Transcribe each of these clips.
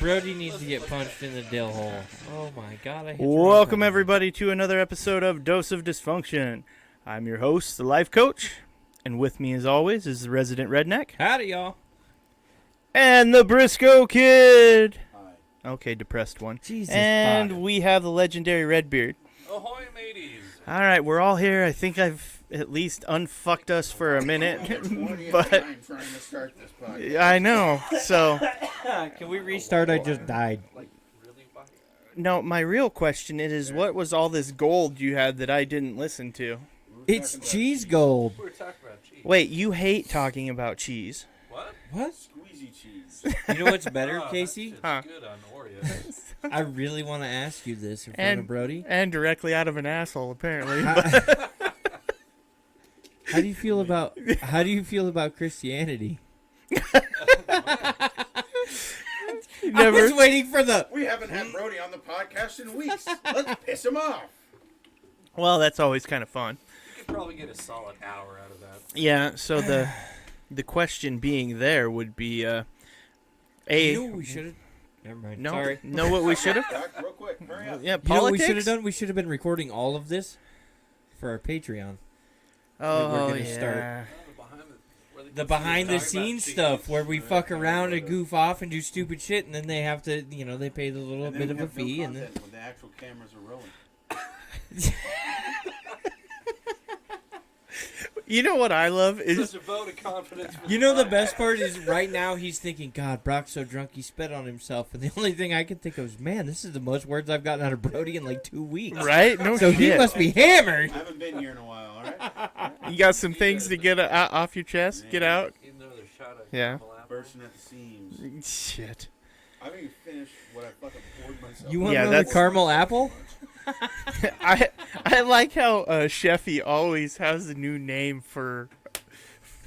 Brody needs to get punched in the dill hole. Oh my god, I hit the wrong Welcome, button. everybody, to another episode of Dose of Dysfunction. I'm your host, the life coach, and with me, as always, is the resident redneck. Howdy, y'all. And the Briscoe Kid. Hi. Okay, depressed one. Jesus, and Bob. we have the legendary Redbeard. Ahoy, mateys! All right, we're all here. I think I've at least unfucked us for a minute. But I'm trying to start this podcast. I know. So, Can we restart? I just died. no, my real question is, what was all this gold you had that I didn't listen to? It's cheese gold. We were talking about cheese. Wait, you hate talking about cheese. What? What? Squeezy cheese. You know what's better, Oh, Casey? It's Huh. good on Oreos. I really want to ask you this in front of Brody. And directly out of an asshole, apparently. How do you feel about Christianity? I was waiting for the. We haven't had Brody on the podcast in weeks. Let's piss him off. Well, that's always kind of fun. You could probably get a solid hour out of that. Yeah, so the question being there would be, You know what we should have. Never mind. no, Sorry. know what we should have? Doc, real quick, hurry up. Yeah, You know what we politics? should have done? We should have been recording all of this for our Patreon. Oh, We're gonna yeah. start. Where The behind the talk about scenes cheese. stuff where we fuck around and goof off and do stupid shit, and then they have to, they pay the little And then bit we of a have no fee, and then. content when the actual cameras are rolling. You know what I love is Such a vote of confidence. You know the best part is right now he's thinking, God, Brock's so drunk he spit on himself, and the only thing I can think of is, man, this is the most words I've gotten out of Brody in like 2 weeks. right. No So shit. he must be hammered. I haven't been here in a while, alright? You got some things to get off your chest. Get out. Even though they're shot at Yeah. bursting at the seams. Shit. I haven't even finished what I fucking poured myself. You want Yeah, another that's- caramel apple? I like how Sheffy always has a new name for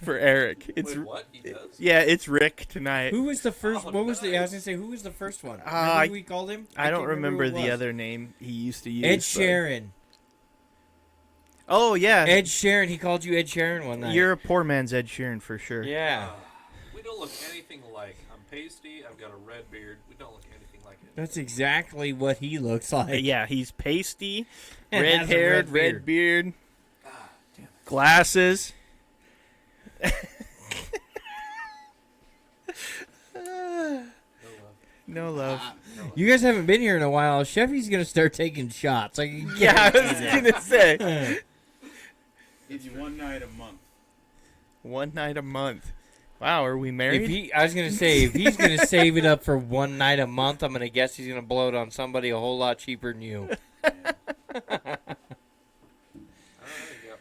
Eric. It's Wait, what? He does? yeah, it's Rick tonight. Who was the first? Oh, What was the? I was nice. gonna say, who was the first one? I- Remember who we called him? I don't can't remember who it the was. other name he used to use. Ed but- Sheeran. Oh yeah, Ed Sheeran. He called you Ed Sheeran one night. you're a poor man's Ed Sheeran for sure. Yeah. We don't look anything alike. I'm pasty. I've got a red beard. We don't look anything like it. That's exactly what he looks like. Yeah, he's pasty, And has a red-haired, red beard, Ah, damn it. glasses. No love. No love. You guys haven't been here in a while. Sheffy's gonna start taking shots. I can Yeah, I guarantee was gonna say that. It's one night a month. one night a month. Wow, are we married? I was gonna say, if he's gonna save it up for one night a month, I'm gonna guess he's gonna blow it on somebody a whole lot cheaper than you. Yeah. You got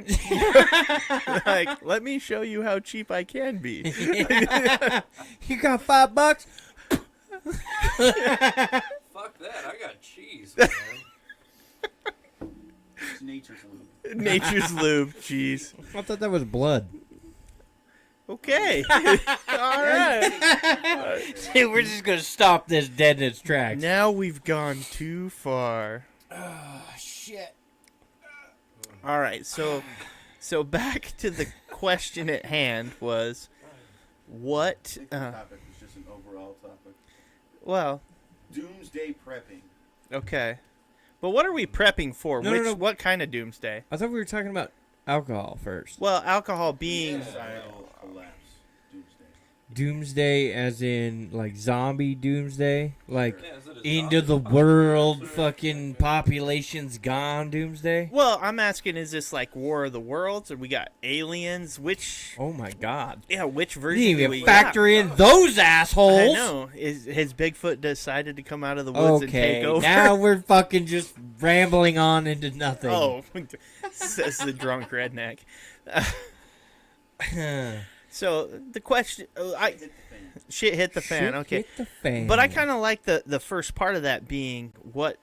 $5? Like, let me show you how cheap I can be. You got $5? Fuck that. I got cheese, man. It's nature's lube. Nature's lube, jeez. I thought that was blood. Okay. All right. Dude, we're just gonna stop this dead in its tracks. Now we've gone too far. Oh, shit. All right, so back to the question at hand was what? I think the topic was just an overall topic. Well, Doomsday prepping. okay, but what are we prepping for? No. What kind of doomsday? I thought we were talking about alcohol first. Well, alcohol being. Societal collapse. Doomsday. Doomsday as in, like, zombie doomsday? Like, Yeah, is it a end zombie of the apocalypse world, or- fucking population's gone doomsday? Well, I'm asking, is this like War of the Worlds, or we got aliens? Which? Oh, my God. Yeah, which You version didn't do even we factor in those assholes. I know. Has Bigfoot decided to come out of the woods and take Okay, over? now we're fucking just rambling on into nothing. Oh, says the drunk redneck. So the question, Hit the fan. shit hit the fan. Shit Okay, hit the fan. but I kind of like the first part of that being what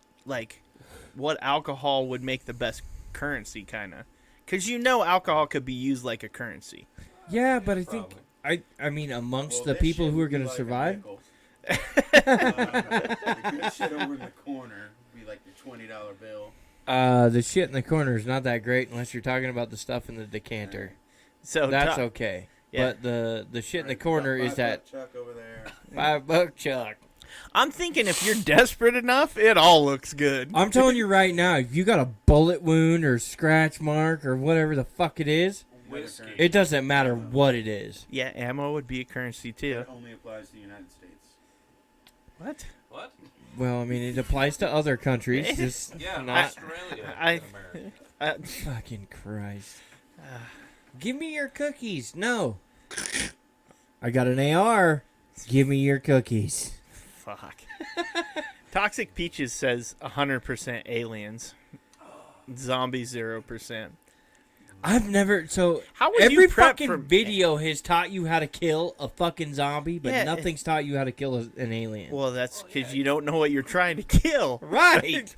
alcohol would make the best currency, kind of, because alcohol could be used like a currency. Yeah, but I think I mean amongst the Well, this people shit who are would be gonna like a survive. nickel. The good shit over in the corner would be like the $20 bill. The shit in the corner is not that great unless you're talking about the stuff in the decanter. So That's ta- okay. Yeah. But the shit in the corner is that Chuck over there. $5 Chuck. I'm thinking if you're desperate enough, it all looks good. I'm telling you right now, if you got a bullet wound or scratch mark or whatever the fuck it is, Whiskey. it doesn't matter what it is. Yeah, ammo would be a currency too. It only applies to the United States. What? What? Well, I mean, it applies to other countries, just Yeah, not. Australia I- and America. Fucking Christ. Give me your cookies. No. I got an AR. Give me your cookies. Fuck. Toxic Peaches says 100% aliens. Zombie 0%. I've never. So How would every you prep fucking for video has taught you how to kill a fucking zombie, but Yeah, nothing's taught you how to kill an alien. Well, that's because you don't know what you're trying to kill. Right.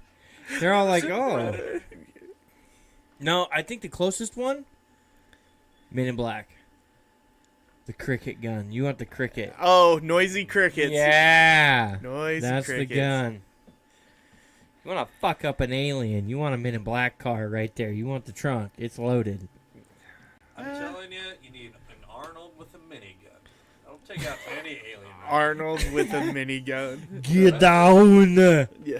They're all like, oh. No, I think the closest one, Men in Black. The cricket gun. You want the cricket. Oh, noisy crickets. Yeah. Noisy That's crickets. the gun. You want to fuck up an alien. You want a Men in Black car right there. You want the trunk. It's loaded. I'm telling you, you need an Arnold with a minigun. That'll take out any alien. Arnold with a minigun. Get down. Yeah.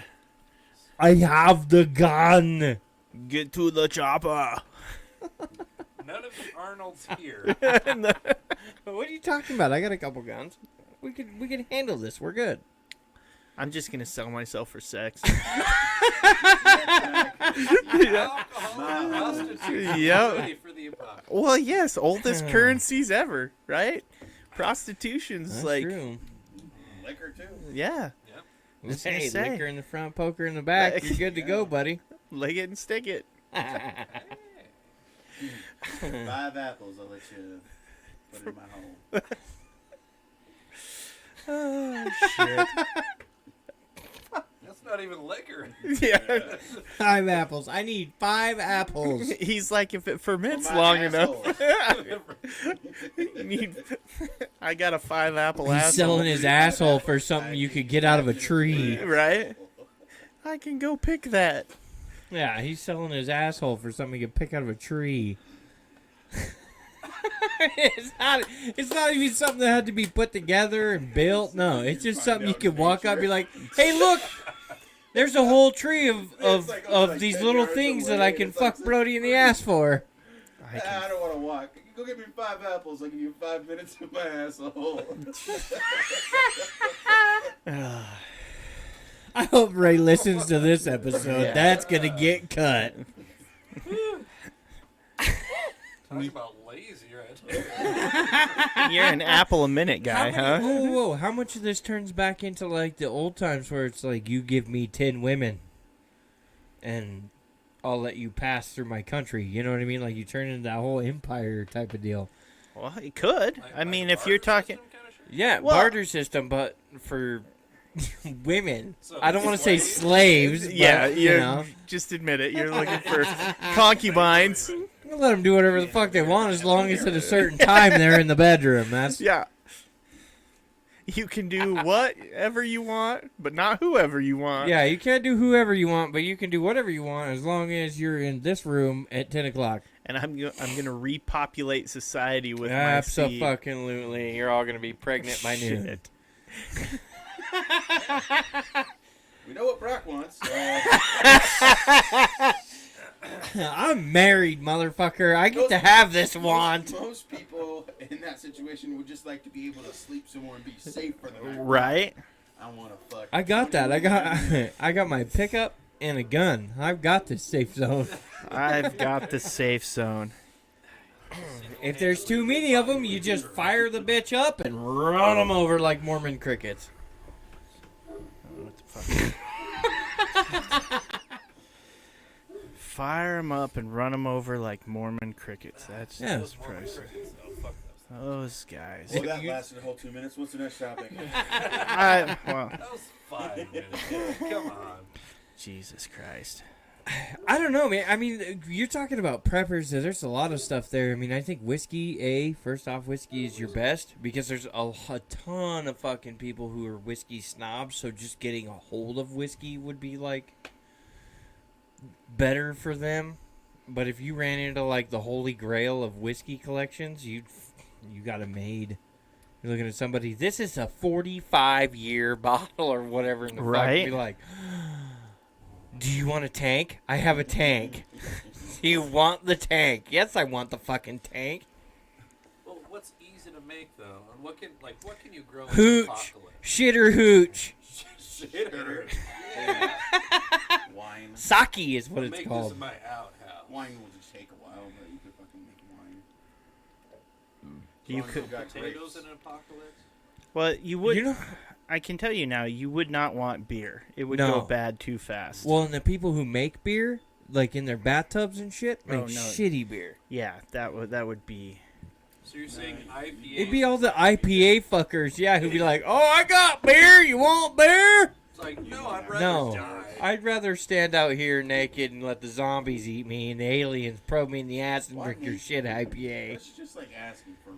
I have the gun. Get to the chopper. None of the Arnolds here. What are you talking about? I got a couple guns. We can handle this. We're good. I'm just gonna sell myself for sex. Alcohol and prostitutes. Yep. Ready for the apocalypse. Well, yes, oldest currencies ever, right? Prostitution's That's like, true. Liquor too. yeah, Yep. was gonna Hey, say. liquor in the front, poker in the back. You're good to go, buddy. leg it and stick it. 5 apples, I'll let you put in my hole. Oh shit! That's not even liquor. Yeah, 5 apples. I need 5 apples. he's like, if it ferments For my long asshole. enough, I got a 5 apple He's asshole. selling his asshole for something you could get out of a tree. Right? I can go pick that. Yeah, he's selling his asshole for something you could pick out of a tree. It's not even something that had to be put together and built. No, it's just something you could walk up and be like, hey, look, there's a whole tree of these little things that I can fuck Brody in the ass for. I don't want to walk. Go get me 5 apples. I'll give you 5 minutes in my asshole. I hope Ray listens to this episode. Yeah. That's going to get cut. Talking about lazy right there. You're an apple a minute guy, huh? Whoa. How much of this turns back into like the old times where it's like you give me 10 women and I'll let you pass through my country. You know what I mean? Like you turn into that whole empire type of deal. Well, it could. Like- I like mean, a if you're barter talking, system kinda shit? Yeah, Well- barter system, but for women. So I don't want to say slaves. But, yeah, you know, just admit it. You're looking for concubines. I'll let them do whatever the fuck they want as long as at a certain time they're in the bedroom. That's Yeah. You can do whatever you want, but not whoever you want. yeah. You can't do whoever you want, but you can do whatever you want as long as you're in this room at 10 o'clock. And I'm gonna repopulate society with my seed. Absolutely. You're all gonna be pregnant by noon. Shit. We know what Brock wants. I'm married, motherfucker. I get to have this want. Most people in that situation would just like to be able to sleep somewhere and be safe for the night. Right? I want to fuck. I got that. I got my pickup and a gun. I've got this safe zone. I've got the safe zone. If there's too many of them, you just fire the bitch up and run them over like Mormon crickets. What the fuck? Fire them up and run them over like Mormon crickets. That's Yeah. just priceless. Those guys. Well, that lasted a whole 2 minutes. What's the next topic? Well, That was 5 minutes. Come on. Jesus Christ. I don't know, man. I mean, you're talking about preppers. There's a lot of stuff there. I mean, I think whiskey, first off, whiskey is your best because there's a ton of fucking people who are whiskey snobs. So just getting a hold of whiskey would be like better for them. But if you ran into like the holy grail of whiskey collections, you got a maid. You're looking at somebody. This is a 45-year bottle or whatever in the fuck. Right. Be like, do you want a tank? I have a tank. Do you want the tank? Yes, I want the fucking tank. Well, what's easy to make though? And what can you grow in the Hooch, apocalypse? shitter hooch. Shitter. Yeah. Wine. Sake is what I'll it's make called. this in my outhouse. Wine will just take a while, but you could fucking make wine. You As long as could. got Potatoes grapes. in an apocalypse? Well, you would. You know, I can tell you now, you would not want beer. It would No. go bad too fast. well, and the people who make beer, like in their bathtubs and shit, make Oh, no. shitty beer. yeah, that would be. So you're saying IPA? It'd be all the IPA fuckers, yeah, who'd be like, "Oh, I got beer. You want beer?" It's like, no, I'd rather No, die. I'd rather stand out here naked and let the zombies eat me and the aliens probe me in the ass and Why drink your me? shit IPA. That's just like asking for.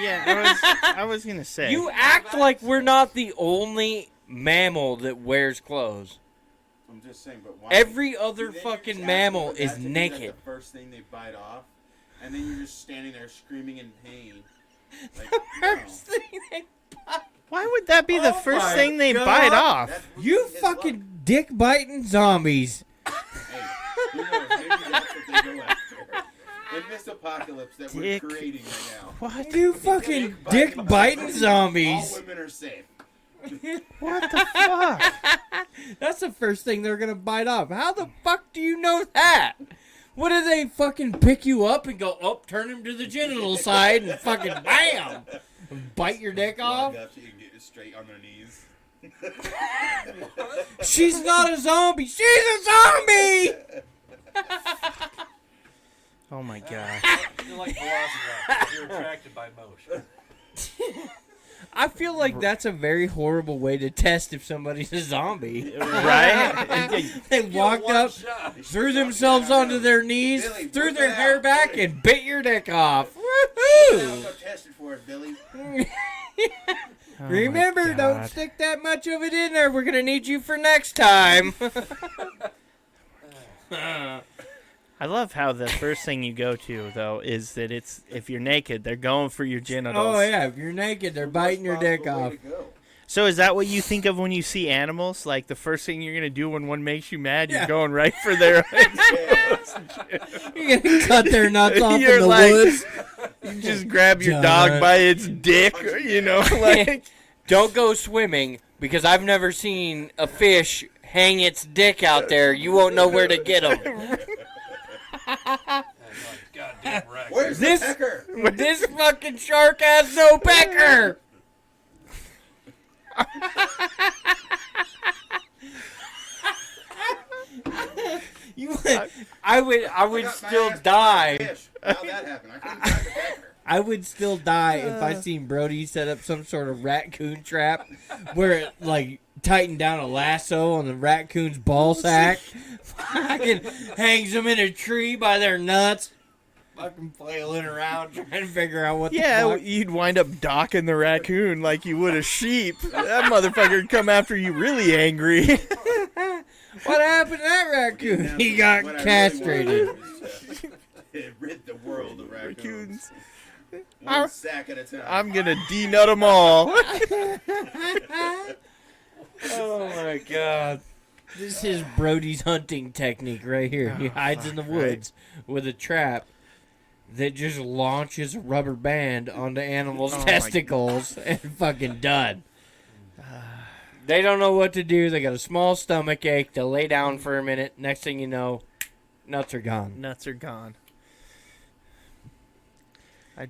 Yeah, I was gonna say. You act like we're not the only mammal that wears clothes. I'm just saying, but why? Every other Then you're fucking just mammal asking for is that to be, naked. Like, the first thing they bite off, and then you're just standing there screaming in pain. Like, First thing they Why would that be the Oh first my thing they God. bite off? That would You be his fucking luck. dick biting zombies. Hey, who knows? Maybe that's what they go after. In this apocalypse that Dick. we're creating right now. What? You fucking dick biting All zombies. women are safe. What the fuck? That's the first thing they're gonna bite off. How the fuck do you know that? What do they fucking pick you up and go, oh, turn him to the genital side and fucking bam! Bite your dick off? Walk up so you can get it straight on their knees. She's not a zombie! She's a zombie! Oh my god. You're like Velociraptor. You're attracted by motion. I feel like that's a very horrible way to test if somebody's a zombie. Right? They walked One up, shot. threw themselves onto their knees, Billy, threw put their that hair out. back, and bit your dick off. Now Woohoo! go test it for it, Billy. Oh my Remember, don't God. stick that much of it in there. We're gonna need you for next time. I love how the first thing you go to though is that it's if you're naked, they're going for your genitals. Oh yeah, if you're naked, they're biting your dick Possible way off. to go. So is that what you think of when you see animals? Like the first thing you're gonna do when one makes you mad, you're Yeah. going right for their. Yeah. You're gonna cut their nuts off You're in the like- woods. You just grab your John. dog by its dick, you know, like. Don't go swimming because I've never seen a fish hang its dick out there. You won't know where to get them. Goddamn right. Where's This- the pecker? This fucking shark has no pecker. You would, I would I got my still ass die. by a fish. How'd that happen? I couldn't find the pecker. I would still die if I seen Brody set up some sort of raccoon trap where it like tightened down a lasso on the raccoon's ball sack, fucking hangs them in a tree by their nuts, fucking flailing around trying to figure out what Yeah, the fuck. you'd wind up docking the raccoon like you would a sheep. That motherfucker'd come after you really angry. What happened to that raccoon? He got What I really castrated. wanted was to rid the world of raccoons. Raccoons. One sack at a time. I'm gonna denut them all. Oh my god. This is Brody's hunting technique right here. He hides in the woods with a trap that just launches a rubber band onto animals' Oh my- testicles and fucking done. They don't know what to do. They got a small stomach ache. They'll lay down for a minute. Next thing you know, nuts are gone. Nuts are gone.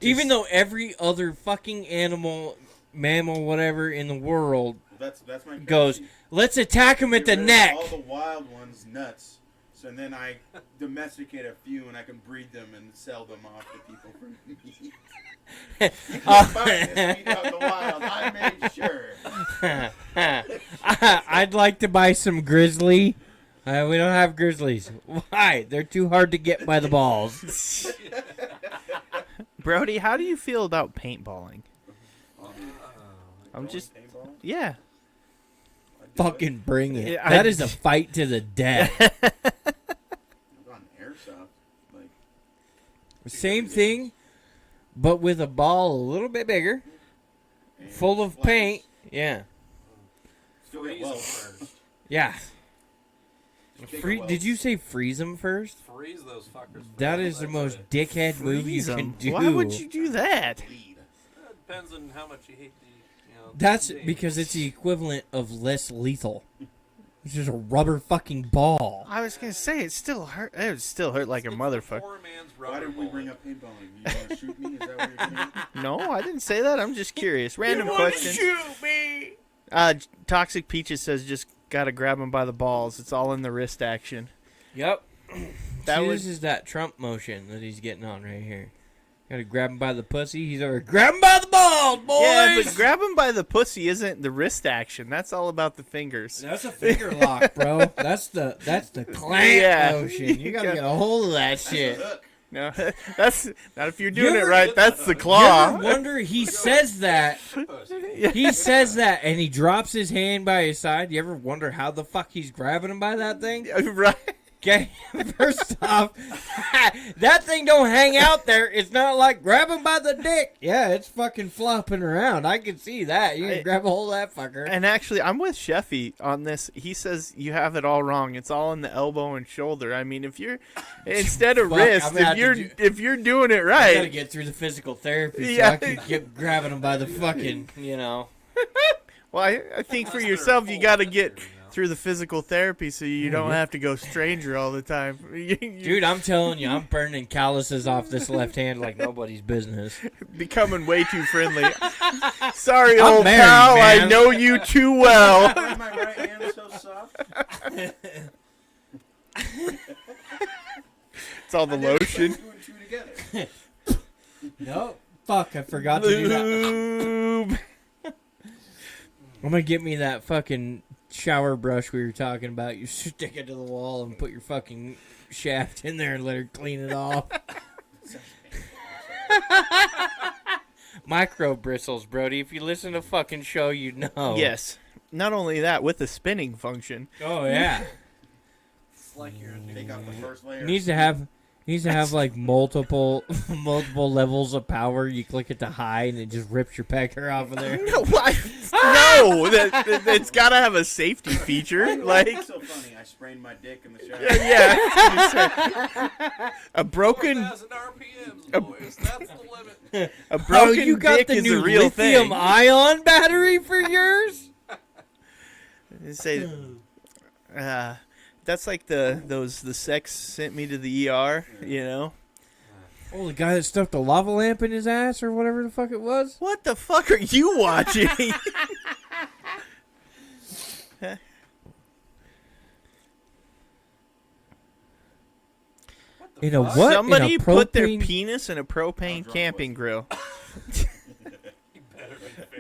Even though every other fucking animal, mammal, whatever in the world That's my goes, fantasy. let's attack him at the Get rid of neck. All the wild ones nuts. So then I domesticate a few and I can breed them and sell them off to people for meat. You can find this meat out in the wild. I made sure. I'd like to buy some grizzly. We don't have grizzlies. Why? They're too hard to get by the balls. Brody, how do you feel about paintballing? I'm just, Paintball? yeah. I'd do Fucking bring it. Yeah, That is a fight to the death. it. I've gone airsoft. Like, Same thing, but with a ball a little bit bigger, And full of flaps. paint. Yeah. Still get Freeze well. them first. Yeah. Just take a well. Did you say freeze them first? Freeze those fuckers. That is the That's most it. dickhead move you Freeze can 'em. do. Why would you do that? Bleed. It depends on how much you hate the. That's the because it's the equivalent of less lethal. It's just a rubber fucking ball. I was gonna say it still hurt. It would still hurt like a motherfucker. Poor man's Why rubber did we bring bullet. up paintballing? You want to shoot me? Is that what you're doing? No, I didn't say that. I'm just curious. Random question. Shoot me! Toxic Peaches says just gotta grab him by the balls. It's all in the wrist action. Yep. That See, was this is that Trump motion that he's getting on right here. Gotta grab him by the pussy. He's over. Grab him by the balls, boys. yeah, but grab him by the pussy isn't the wrist action. That's all about the fingers. That's a finger lock, bro. That's the clamp Yeah. motion. You gotta get a hold of that shit. Look, No, that's not if you're doing You it ever- right. That's the You claw. ever wonder? He says that. He says that, and he drops his hand by his side. You ever wonder how the fuck he's grabbing him by that thing? Right. Okay, first off, that thing don't hang out there. It's not like grab him by the dick. Yeah, it's fucking flopping around. I can see that. You can grab a hold of that fucker. And actually, I'm with Sheffy on this. He says you have it all wrong. It's all in the elbow and shoulder. I mean, if you're instead of Fuck, wrist, I'm gonna have to if you're doing it I gotta right, get through the physical therapy so Yeah. I can keep grabbing him by the fucking, you know. well, I think for yourself, you got to get through the physical therapy so you don't have to go stranger all the time. Dude, I'm telling you, I'm burning calluses off this left hand like nobody's business. becoming way too friendly. Sorry, I'm old married, pal. man. I know you too well. why is my right hand so soft? It's all the lotion. Two and two together. Nope. Fuck, I forgot to do that. Lube. I'm gonna get me that fucking shower brush we were talking about. You stick it to the wall and put your fucking shaft in there and let her clean it off. Micro bristles, Brody. If you listen to fucking show, you know. Yes. Not only that, with the spinning function. Oh yeah. It's like you're a Take out the first layer. Needs to have like multiple levels of power. You click it to high and it just rips your pecker off of there. No, no, it's got to have a safety feature. Like, It's so funny. I sprained my dick in the shower. yeah, a broken 4,000 RPMs, boys. That's the limit. a broken you got dick the is new a real lithium thing. ion battery for yours? Say, that's like the sex sent me to the ER. You know Oh, the guy that stuffed a lava lamp in his ass or whatever the fuck it was? what the fuck are you watching? In a what? Somebody in a put their propane- penis in a propane camping grill.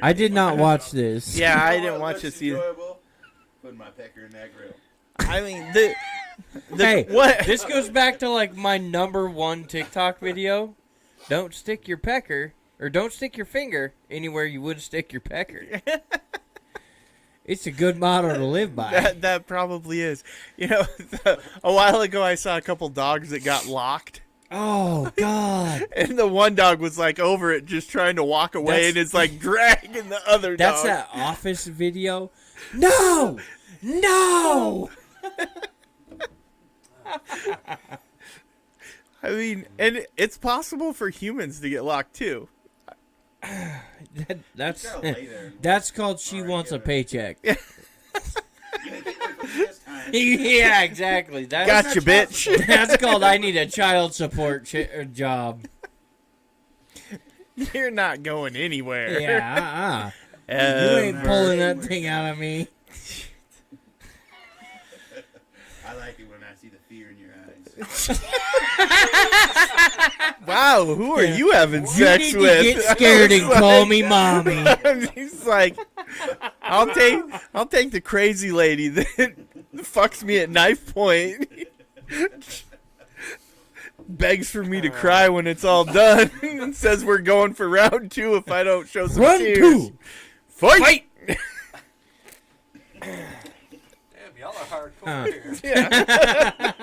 I did not watch this. Yeah, I You know didn't what watch looks this either. enjoyable? Putting my pecker in that grill. I mean, the Hey, what? this goes back to like my #1 TikTok video. Don't stick your pecker, or don't stick your finger anywhere you would stick your pecker. It's a good motto to live by. That probably is. You know, a while ago I saw a couple dogs that got locked. Oh, God. And the one dog was like over it, just trying to walk away, That's- and it's like dragging the other That's dog. that Office video. No! No! I mean, and it's possible for humans to get locked too. That's You gotta lay there and- that's called she Alright, wants a yeah. paycheck. You didn't get away from me this time. Yeah, exactly. That's Gotcha, bitch. that's called I need a child support job. You're not going anywhere. Yeah, you Ever. ain't pulling that thing out of me. I like it when I see the fear in your eyes. Wow, who are you having You sex need with? to get scared and call me mommy. He's like, I'll take the crazy lady that fucks me at knife point. Begs for me to cry when it's all done and says we're going for round 2 if I don't show some Run tears. two. Fight! Damn, y'all are hardcore here. Yeah.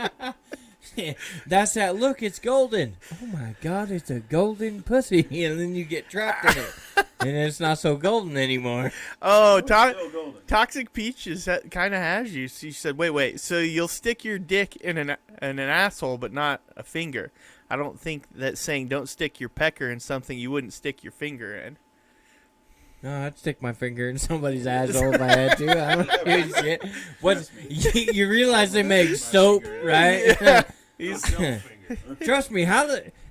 That's that look. It's golden. Oh my God, it's a golden pussy, and then you get trapped in it, and it's not so golden anymore. Oh, It's still golden. Toxic Peaches kind of has you. She said, wait. So you'll stick your dick in an asshole, but not a finger. I don't think that saying don't stick your pecker in something you wouldn't stick your finger in. No, I'd stick my finger in somebody's asshole if I had to. I don't give a shit. What? You realize they make soap, right? Yeah. Don't finger. Trust me.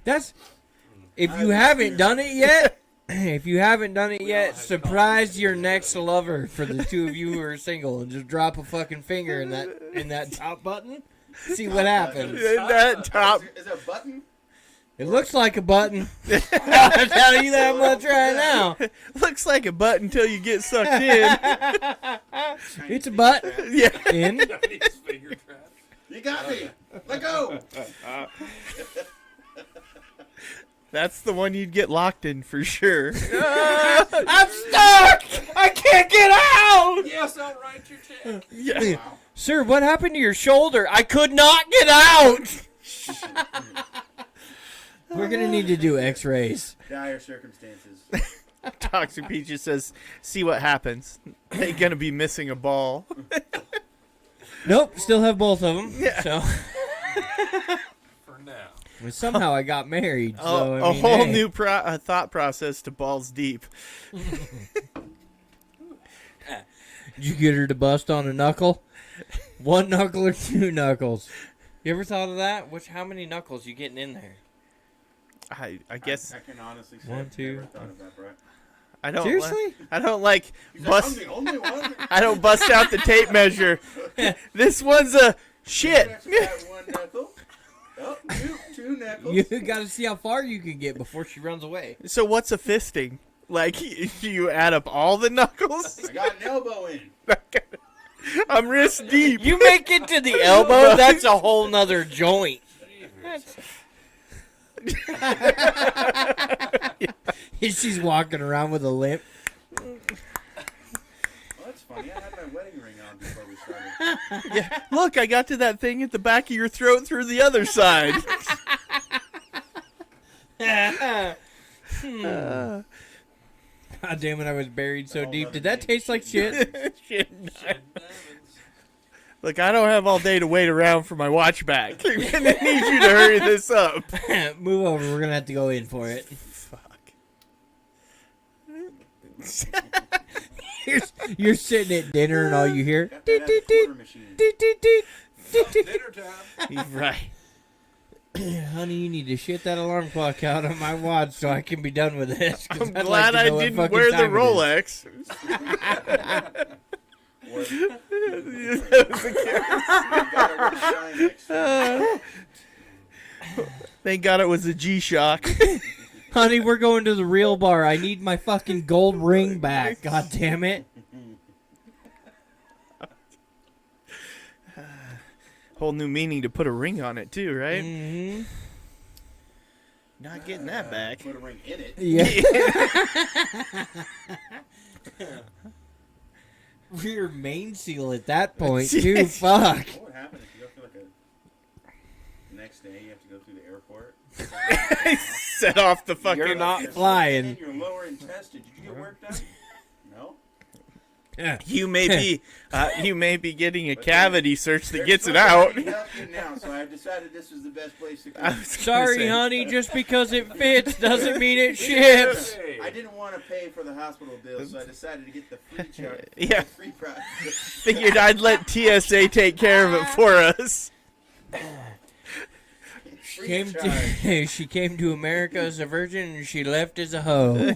That's if you haven't done it yet. If you haven't done it yet, surprise your next lover for the two of you who are single and just drop a fucking finger in that top button. See what happens. That top. Is there a button? It looks like a button. I'll tell you that much right now. Looks like a butt until you get sucked in. It's a butt. Yeah. In. Chinese finger trap. You got me. Let go. That's the one you'd get locked in for sure. I'm stuck. I can't get out. Yes, I'll write your check. Yeah. Wow. Sir, what happened to your shoulder? I could not get out. We're gonna need to do X-rays. Dire circumstances. Toxic Peaches says, see what happens. They gonna be missing a ball. Nope, still have both of them. Yeah. So For now. well, somehow I got married. So Oh, I a mean, whole hey. new thought process to balls deep. Did you get her to bust on a knuckle? One knuckle or two knuckles? You ever thought of that? How many knuckles you getting in there? I guess I can honestly say One, I've two. never thought of that, Brett. I don't. Seriously? I don't like He's like, bust. I'm the only one. I don't bust out the tape measure. This one's a shit. That's that one knuckle. Oh, two knuckles. You gotta see how far you can get before she runs away. So what's a fisting? Like you add up all the knuckles? I got an elbow in. I'm wrist deep. You make it to the elbow, that's a whole nother joint. She's walking around with a limp. Well, that's funny. I had my wedding ring on before we started. Yeah. Look, I got to that thing at the back of your throat through the other side. God damn it, I was buried so deep. Did that taste like shit? Shit. Shit diamonds. Look, I don't have all day to wait around for my watch back. I'm gonna need you to hurry this up. Move over, we're gonna have to go in for it. Fuck. You're sitting at dinner and all you hear. Got that at the quarter machine. Dinner time. He's right. Honey, you need to shit that alarm clock out on my watch so I can be done with this. 'cause I'm I'd glad like to know I what didn't fucking wear the time it is. Rolex. What? That was a Gotta wear Timex. Thank God it was a G-Shock. Honey, we're going to the real bar. I need my fucking gold ring back. God damn it. Whole new meaning to put a ring on it too, right? Mm-hmm. Not getting that back. Put a ring in it. Yeah. We're main seal at that point, too. Fuck. What would happen if you go through like a next day? You have to go through the airport. Set off the fucking. You're not You're flying. in your lower intestine. Did you get work done? No. Yeah. You may be getting a But cavity search that There's gets it somebody out. to help you now, so I decided this was the best place to I go. was gonna Sorry, say, honey. Just because it fits doesn't mean it ships. Hey. I didn't want to pay for the hospital bill, so I decided to get the free charge. Yeah. Free price. Figured I'd let TSA take care of it for us. Free charge. She came to America as a virgin and she left as a hoe.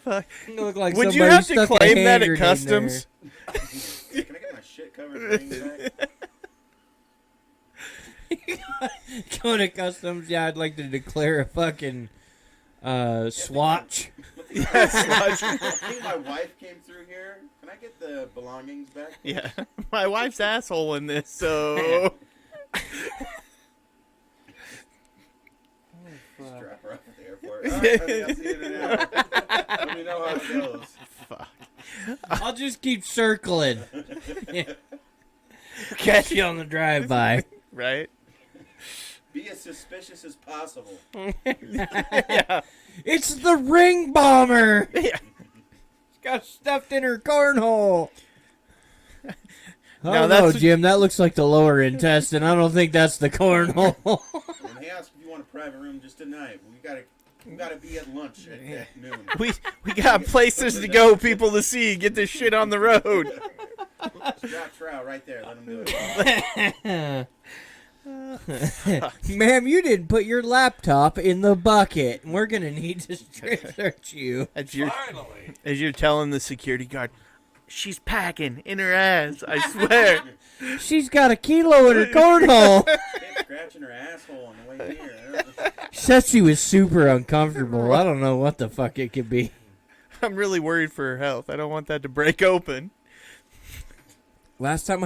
Fuck. You look like Would you somebody have to stuck a claim that hand at grenade customs? Can I get my shit covered ring back? there. Going to customs, yeah, I'd like to declare a fucking swatch. Yes. I think my wife came through here. Can I get the belongings back? Yeah. My wife's asshole in this, so. Strap her up at the airport. All right, honey, I'll see you in an hour. Let me know how it goes. Fuck. I'll just keep circling. catch you on the drive-by. Right? Be as suspicious as possible. Yeah. It's the ring bomber. Yeah. She's got stuffed in her cornhole. I Now don't know, that's- Jim. That looks like the lower intestine. I don't think that's the cornhole. When they ask if you want a private room just tonight, we gotta be at lunch at noon. We got places to go, people to see. Get this shit on the road. Drop trout right there. Let them do it. Ma'am, you didn't put your laptop in the bucket. We're gonna need to strip search you. As Finally. you're telling the security guard, she's packing in her ass. I swear. She's got a kilo in her cornhole. Kept scratching her asshole on the way here. She said she was super uncomfortable. I don't know what the fuck it could be. I'm really worried for her health. I don't want that to break open. Last time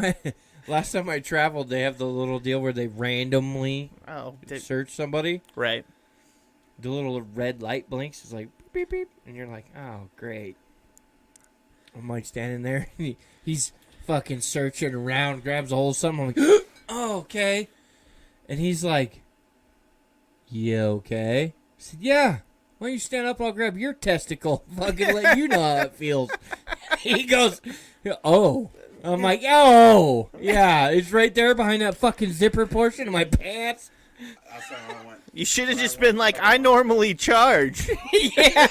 I traveled, they have the little deal where they randomly Oh, search somebody. right. The little red light blinks. It's like beep beep, and you're like, oh great. I'm like standing there. He's fucking searching around, grabs a hold of something. I'm like, oh okay. And he's like, you okay? I said, yeah. Why don't you stand up? I'll grab your testicle. Fucking let you know how it feels. He goes, oh. I'm like, oh, yeah, it's right there behind that fucking zipper portion of my pants. That's how I went. You should have just been like, I normally charge. Yeah.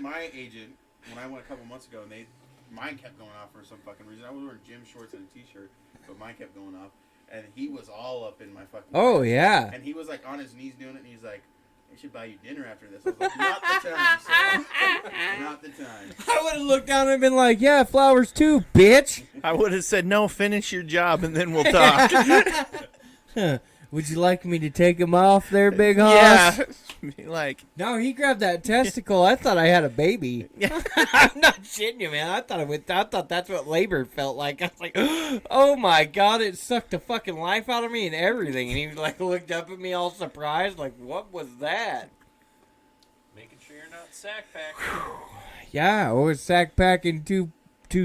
My agent, when I went a couple months ago, and mine kept going off for some fucking reason. I was wearing gym shorts and a t-shirt, but mine kept going off, and he was all up in my fucking. Oh, pants. yeah. And he was like on his knees doing it, and he's like, "I should buy you dinner after this." I was like, "Not the time, sir. Not the time." I would have looked down and been like, yeah, flowers too, bitch. I would have said, no, finish your job and then we'll talk. Would you like me to take him off there, big hoss? Yeah. Like, No, he grabbed that testicle. I thought I had a baby. Yeah. I'm not shitting you, man. I thought that's what labor felt like. I was like, oh my god, it sucked the fucking life out of me and everything. And he like looked up at me all surprised, like, what was that? Making sure you're not sack packing. Yeah, I was sack packing two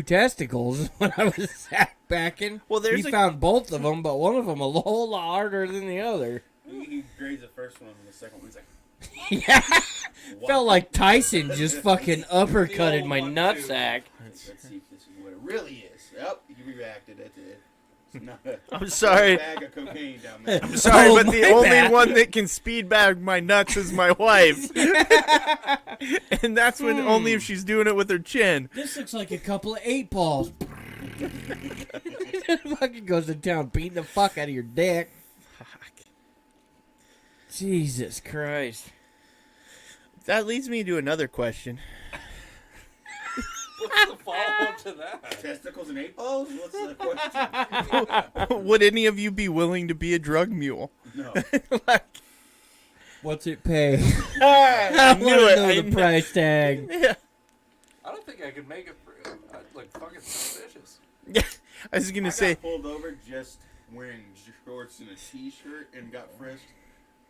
testicles when I was sack packing. Well, there's he a- found both of them, but one of them a whole lot harder than the other. He grades the first one, and the second one's like, Yeah, "What?" felt like Tyson just fucking uppercutted old my one, nutsack. Let's see if this is what it really is. Yep, you reacted. That's it. It's not a I'm sorry. bag of cocaine down there. I'm sorry, Oh, but the my only bad. one that can speed bag my nuts is my wife. And that's when only if she's doing it with her chin. This looks like a couple of 8 balls. Fucking goes to town beating the fuck out of your dick. Jesus Christ. That leads me to another question. What's the follow-up to that? Testicles and 8 balls? What's the question? Would any of you be willing to be a drug mule? No. Like, What's it pay? I I knew want to it. know I the kn- price tag. Yeah. I don't think I could make it for I'd like fucking suspicious. I was gonna I say, got pulled over just wearing shorts and a t-shirt and got frisked,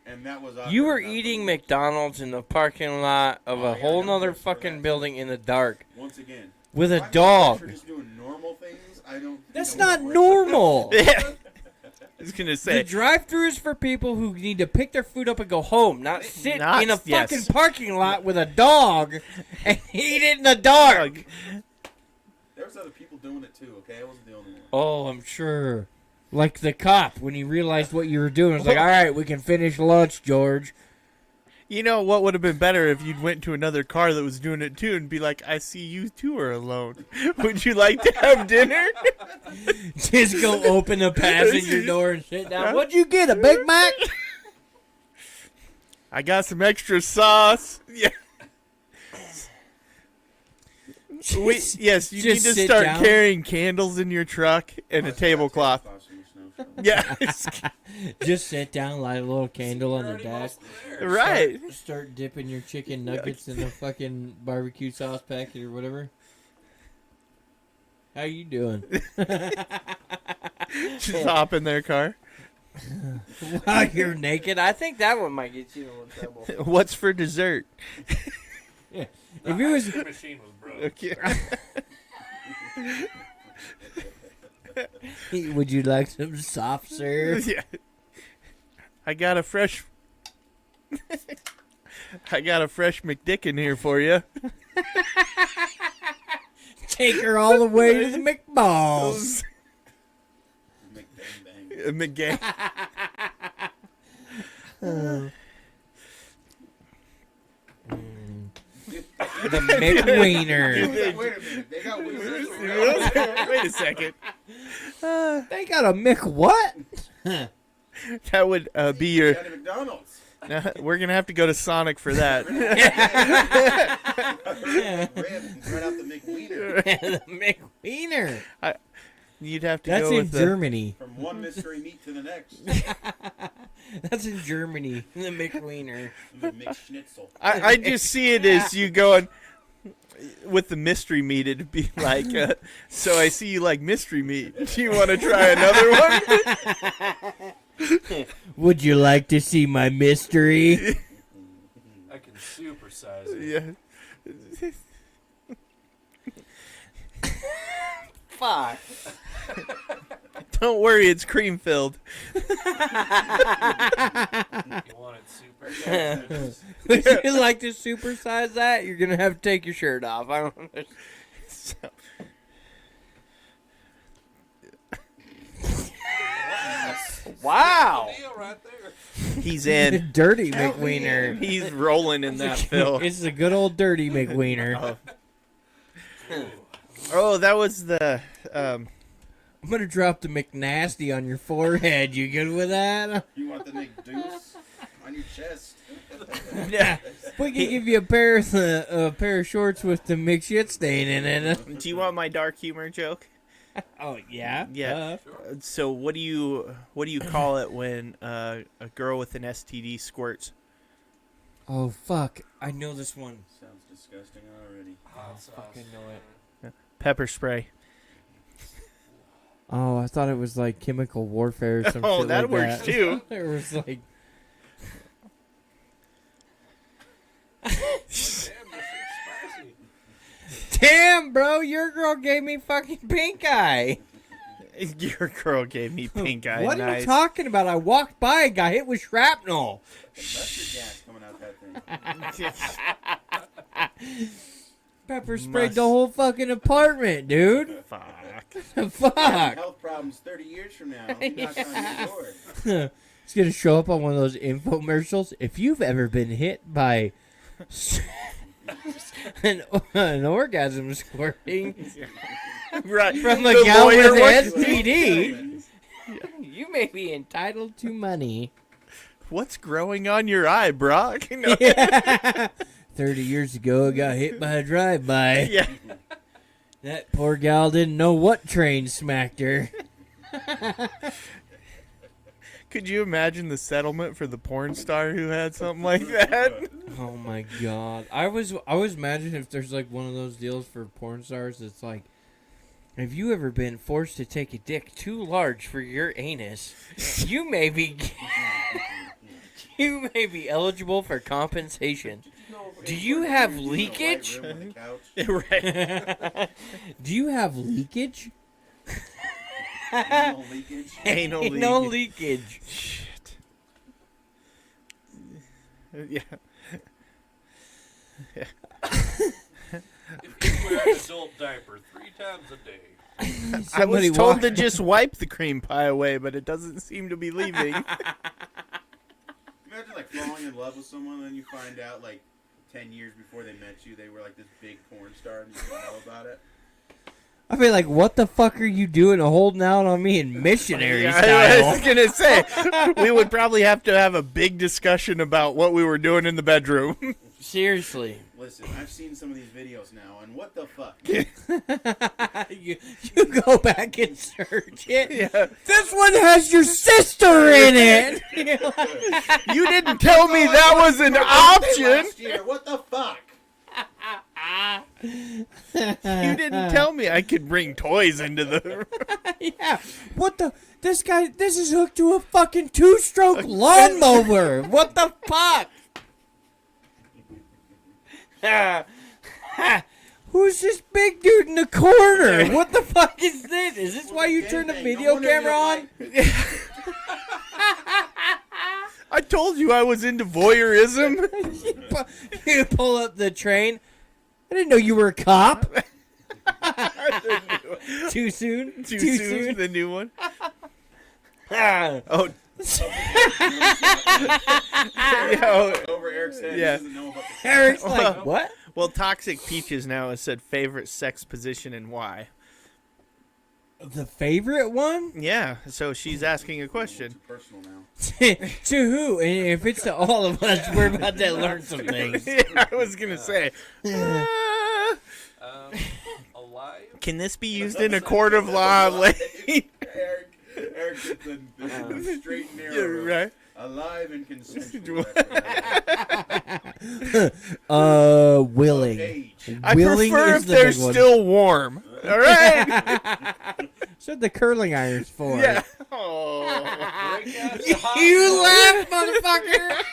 and that was awkward You were enough. eating McDonald's in the parking lot of Oh, a yeah, whole I'm nother good for fucking that. building in the dark Once again. with a If I'm dog. for just doing normal things, I don't. That's I not don't work. normal. yeah. I was gonna The say, drive-thru is for people who need to pick their food up and go home, not sit Not- in a yes. fucking parking lot with a dog and eat it in the dark. There was other people doing it too. Okay, I wasn't the only one. Oh, I'm sure. Like the cop when he realized what you were doing, was like, "All right, we can finish lunch, George." you know what would have been better if you'd went to another car that was doing it too and be like, I see you two are alone. Would you like to have dinner? Just go open the passenger door and sit down. What'd you get? A Big Mac? I got some extra sauce. Yeah. Yes, you need just to sit start down. carrying candles in your truck and a tablecloth. Yeah. Just sit down, light a little candle on the Already dash. mostly there. Right. Start dipping your chicken nuggets in the fucking barbecue sauce packet or whatever. How you doing? Just hop in their car. While you're naked? I think that one might get you in a little trouble. What's for dessert? If The it was ice cream machine was broke. Okay. Would you like some soft serve? Yeah. I got a fresh McDickin here for you. Take her all the way to the McBalls. McBang bang. McGay. The McWiener. Wait a minute. They got wieners. Wait a second. They got a Mc what? That would be your. At McDonald's. We're gonna have to go to Sonic for that. Right out the McWiener. The McWiener. You'd have to That's go in with Germany. From one mystery meat to the next. That's in Germany. The McWiener. The McSchnitzel. I just see it as you going with the mystery meat. It'd be like, so I see you like mystery meat. Do you want to try another one? Would you like to see my mystery? I can supersize it. Yeah. Fuck. Don't worry, it's cream filled. You want it super? Would you like to supersize that? You're gonna have to take your shirt off. I don't understand. So, Wow. Deal right there. he's in. Dirty McWiener. He's rolling in that fill. It's a good old dirty McWiener. Oh, that was the. I'm gonna drop the McNasty on your forehead. You good with that? You want the McDeuce on your chest? Yeah. We can give you a pair of shorts with the McShit stain in it. Do you want my dark humor joke? Oh yeah. Yeah. So what do you call it when a girl with an STD squirts? Oh fuck! I know this one. Sounds disgusting already. Hot sauce. Fucking know it. Pepper spray. Oh, I thought it was like chemical warfare or some Oh, shit that like works that. too. It was like. Damn, this is spicy. Damn, bro, your girl gave me fucking pink eye. Your girl gave me pink eye. What are Nice. you talking about? I walked by and got hit with shrapnel. Mustard gas coming out that thing. Pepper sprayed Must- the whole fucking apartment, dude. Fuck. Fuck. Health problems 30 years from now. Knock on your door. It's gonna show up on one of those infomercials. If you've ever been hit by an orgasm squirting Right. from a The gal lawyer with was- STD, you may be entitled to money. What's growing on your eye, Brock? No. Yeah. 30 years ago, I got hit by a drive-by. Yeah. That poor gal didn't know what train smacked her. Could you imagine the settlement for the porn star who had something like that? Oh my god. I was imagining if there's like one of those deals for porn stars that's like, have you ever been forced to take a dick too large for your anus? You may be eligible for compensation. Do you have leakage? White room on the couch. Right. Do you have leakage? Anal leakage. Anal No leakage. leakage. Shit. Yeah. If you wear an adult diaper 3 times a day, I was Somebody told walked- to just wipe the cream pie away, but it doesn't seem to be leaving. Imagine like falling in love with someone and you find out like 10 years before they met you they were like this big porn star and you didn't know about it. I mean, like, what the fuck are you doing holding out on me in missionary I style? was gonna say we would probably have to have a big discussion about what we were doing in the bedroom. Seriously. Listen, I've seen some of these videos now and what the fuck? you go back and search it. Yeah. This one has your sister in it. You didn't tell me that was an option. Last year, what the fuck? You didn't tell me I could bring toys into the. Yeah. What the? This is hooked to a fucking 2-stroke lawnmower. What the fuck? Who's this big dude in the corner? What the fuck is this? Is this why you turned the video camera on? I told you I was into voyeurism. You pull up the train. I didn't know you were a cop. Too soon? Too soon. The new one. Oh. Over Eric's head. Yeah. He doesn't know about the Eric's like, what? Well, Toxic Peaches now has said favorite sex position and why. The favorite one? Yeah, so she's asking a question. It's personal now. To who? And if it's to all of us, we're about to learn some things. Yeah, I was gonna say. Alive? Can this be used in a court of law? Eric gets the straight and narrow. Yeah, right. Alive and consensual. Willing. Age. I Willing prefer is if the they're big one. still warm. All right. That's what the curling iron's for. Yeah. Oh. Break out the hot You glue. laugh, motherfucker!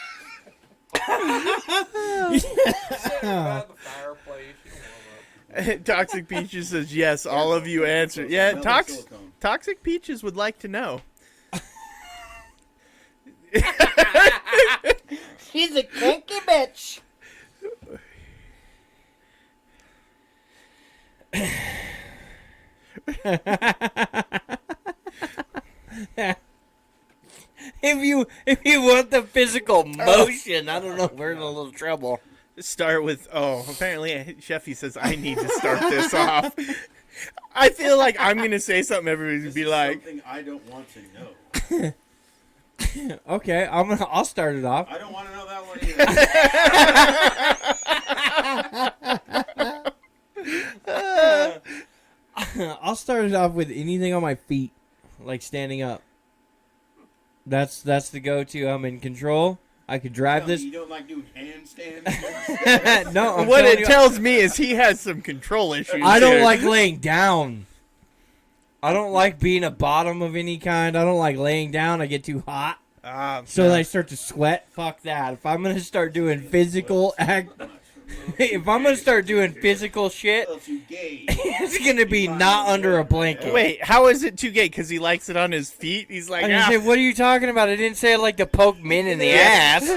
Sit by the fireplace. You warm up. Toxic Peaches says yes. All of you answered. Yeah, Smell like silicone. Toxic Peaches would like to know. She's a kinky bitch. If you want the physical motion, I don't know, we're in a little trouble. Start with apparently Sheffy says I need to start this off. I feel like I'm gonna say something everybody's gonna be like, something I don't want to know. Okay, I'll start it off. I don't want to know that one either. I'll start it off with anything on my feet, like standing up. That's the go-to. I'm in control. I could drive this. You don't like doing handstands? No, I'm what telling it you, tells me is he has some control issues. I don't here. like laying down. I don't like being a bottom of any kind. I don't like laying down. I get too hot. So I start to sweat. Fuck that. If I'm gonna start doing physical if I'm gonna start doing physical shit, it's gonna be not under a blanket. Wait, how is it too gay? Because he likes it on his feet. He's like, I didn't say, what are you talking about? I didn't say I like to poke men in the ass.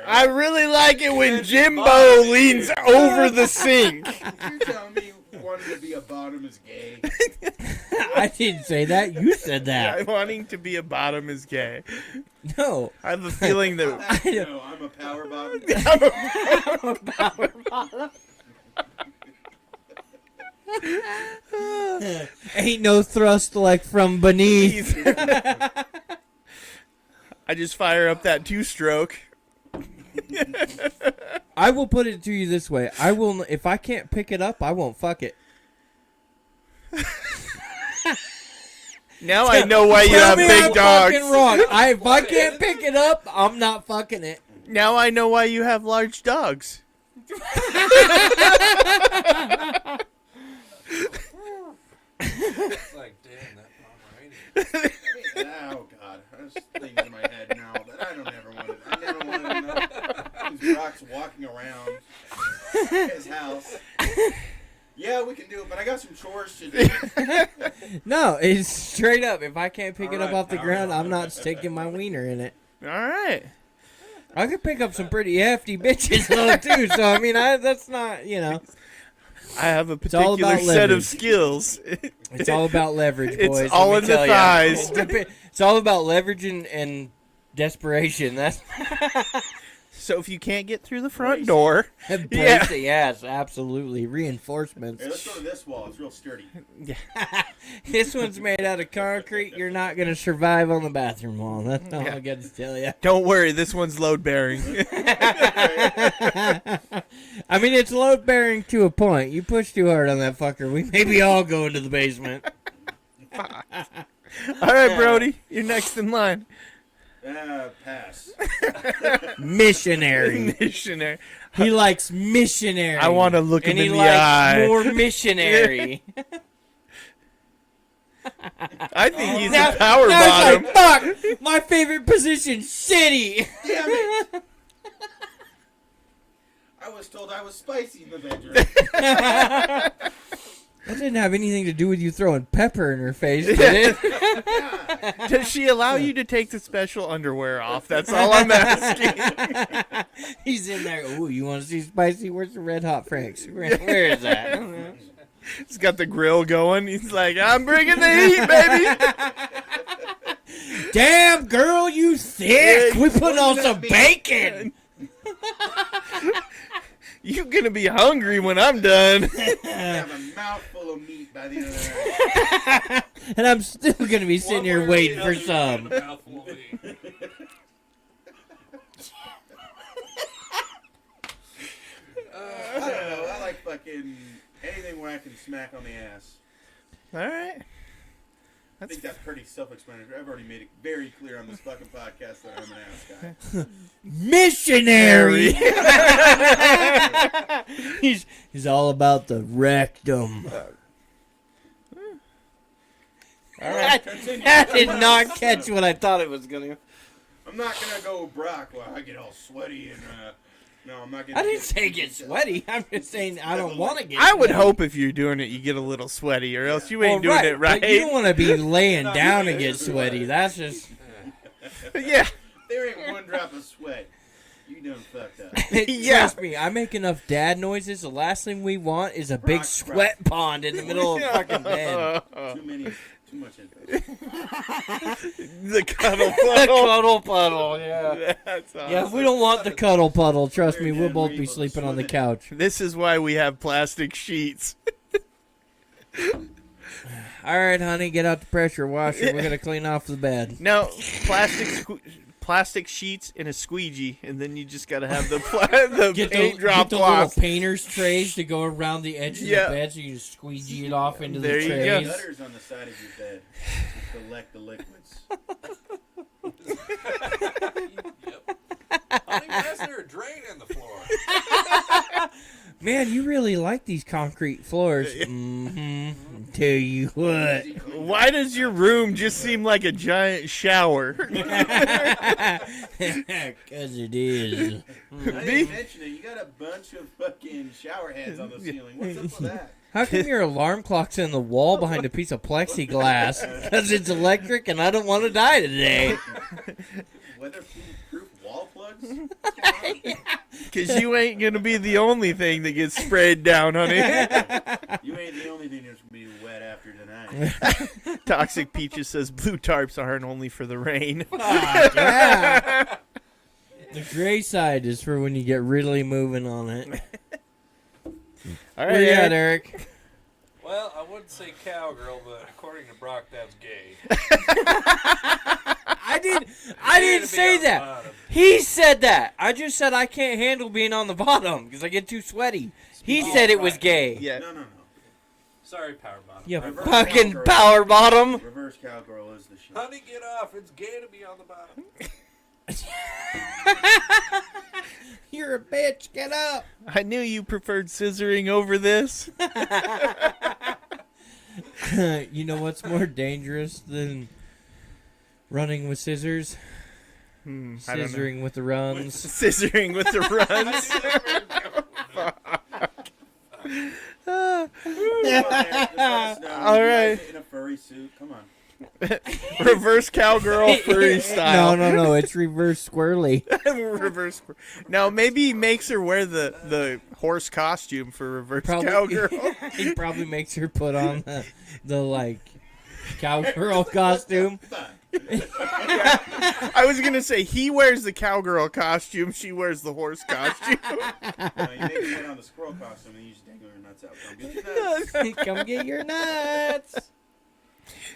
I really like it when Jimbo leans over the sink. You tell me wanting to be a bottom is gay. I didn't say that. You said that. Wanting to be a bottom is gay. No. I have a feeling that No, I'm a power bottom. Ain't no thrust like from beneath. I just fire up that two-stroke. I will put it to you this way. I will. If I can't pick it up, I won't fuck it. Now I know why you Tell have me big I'm dogs. fucking wrong. If I can't pick it up, I'm not fucking it. Now I know why you have large dogs. It's like, damn, that Pomeranian. Oh God, there's things in my head now that I never wanted to know. These rocks walking around his house. Yeah, we can do it, but I got some chores to do. No, it's straight up. If I can't pick it up Alright, off the ground, I'm not sticking my wiener in it. All right. I could pick up some pretty hefty bitches though too. So I mean, that's not, you know. I have a all particular about set of leverage. skills. It's all about leverage, It's boys. all let in me the tell ya. thighs. It's all about leverage and desperation. That's So if you can't get through the front door, brace it, yes, absolutely. Reinforcements. Hey, let's go to this wall. It's real sturdy. This one's made out of concrete. You're not gonna survive on the bathroom wall. That's all I got to tell you. don't worry, this one's load bearing. I mean, it's load bearing to a point. You push too hard on that fucker, we maybe all go into the basement. All right, Brody, you're next in line. Pass. Missionary. Missionary. He likes missionary. I want to look him and he in the likes eye. more missionary. I think he's now, a power now bottom. it's like, fuck, my favorite position, shitty. Damn it! I was told I was spicy in the bedroom. That didn't have anything to do with you throwing pepper in her face, did it? Does she allow you to take the special underwear off? That's all I'm asking. He's in there. Ooh, you want to see spicy? Where's the Red Hot Franks? Where is that? He's got the grill going. He's like, I'm bringing the heat, baby. Damn, girl, you thick. We put on some bacon. You're going to be hungry when I'm done. Have a mouthful of meat by the end of the night. And I'm still going to be sitting here waiting for some. Mouthful of meat. I don't know. I like fucking anything where I can smack on the ass. All right. I think that's pretty self-explanatory. I've already made it very clear on this fucking podcast that I'm an ass guy. Missionary. he's all about the rectum. All right. That did not catch what I thought it was going to. I'm not gonna go Brock while I get all sweaty and no, I'm not gonna. I didn't say get sweaty. I'm just saying I don't want to get I would sweaty. hope if you're doing it, you get a little sweaty, or else you ain't Well, doing it right. But you don't want to be laying Not down doing and it. get sweaty. That's just... Yeah. There ain't one drop of sweat. You done fucked up. Yeah. Trust me, I'm making enough dad noises. The last thing we want is a big Brock. sweat pond in the middle of fucking bed. Too much info. The cuddle The puddle. cuddle puddle, yeah. That's awesome. Yeah, if we don't want the cuddle puddle, trust me, Very we'll good. both We're be able to sleeping on the swim it. couch. This is why we have plastic sheets. All right, honey, get out the pressure washer. We're going to clean off the bed. No, plastic sheets and a squeegee, and then you just gotta have the Get paint the, drop get the little cloth. painters trays to go around the edge of Yeah. the bed so you can squeegee it off into There the you go. trays. Gutters on the side of your bed to collect the liquids. Yep. Honey, why is there a drain in the floor? Man, you really like these concrete floors. Mm-hmm. Tell you what. Why does your room just seem like a giant shower? Because it is. I didn't mention it. You got a bunch of fucking shower heads on the ceiling. What's up with that? How come your alarm clock's in the wall behind a piece of plexiglass? Because it's electric and I don't want to die today. Weatherproof wall plugs? Because you ain't gonna be the only thing that gets sprayed down, honey. You ain't the only thing that's going to be wet after tonight. Toxic Peaches says blue tarps aren't only for the rain. Yeah. The gray side is for when you get really moving on it. All Where you at, Eric. Eric? Well, I wouldn't say cowgirl, but according to Brock, that's gay. I didn't To be say on the that. bottom. He said that. I just said I can't handle being on the bottom because I get too sweaty. He said it was gay. Yeah. No. Sorry, power bottom. You Reverse fucking cowgirl. power bottom. Reverse cowgirl is the shit. Honey, get off. It's gay to be on the bottom. You're a bitch. Get up. I knew you preferred scissoring over this. You know what's more dangerous than running with scissors? I don't know. Scissoring with the runs. Scissoring with the runs. All right. In a furry suit. Come on. Reverse cowgirl furry style. No. It's reverse squirrely. Reverse. Now maybe he makes her wear the horse costume for reverse cowgirl. He probably makes her put on the like cowgirl costume. I was gonna say he wears the cowgirl costume, she wears the horse costume. You make it put on the squirrel costume and you just dangle your nuts out. Come get your nuts. Come get your nuts.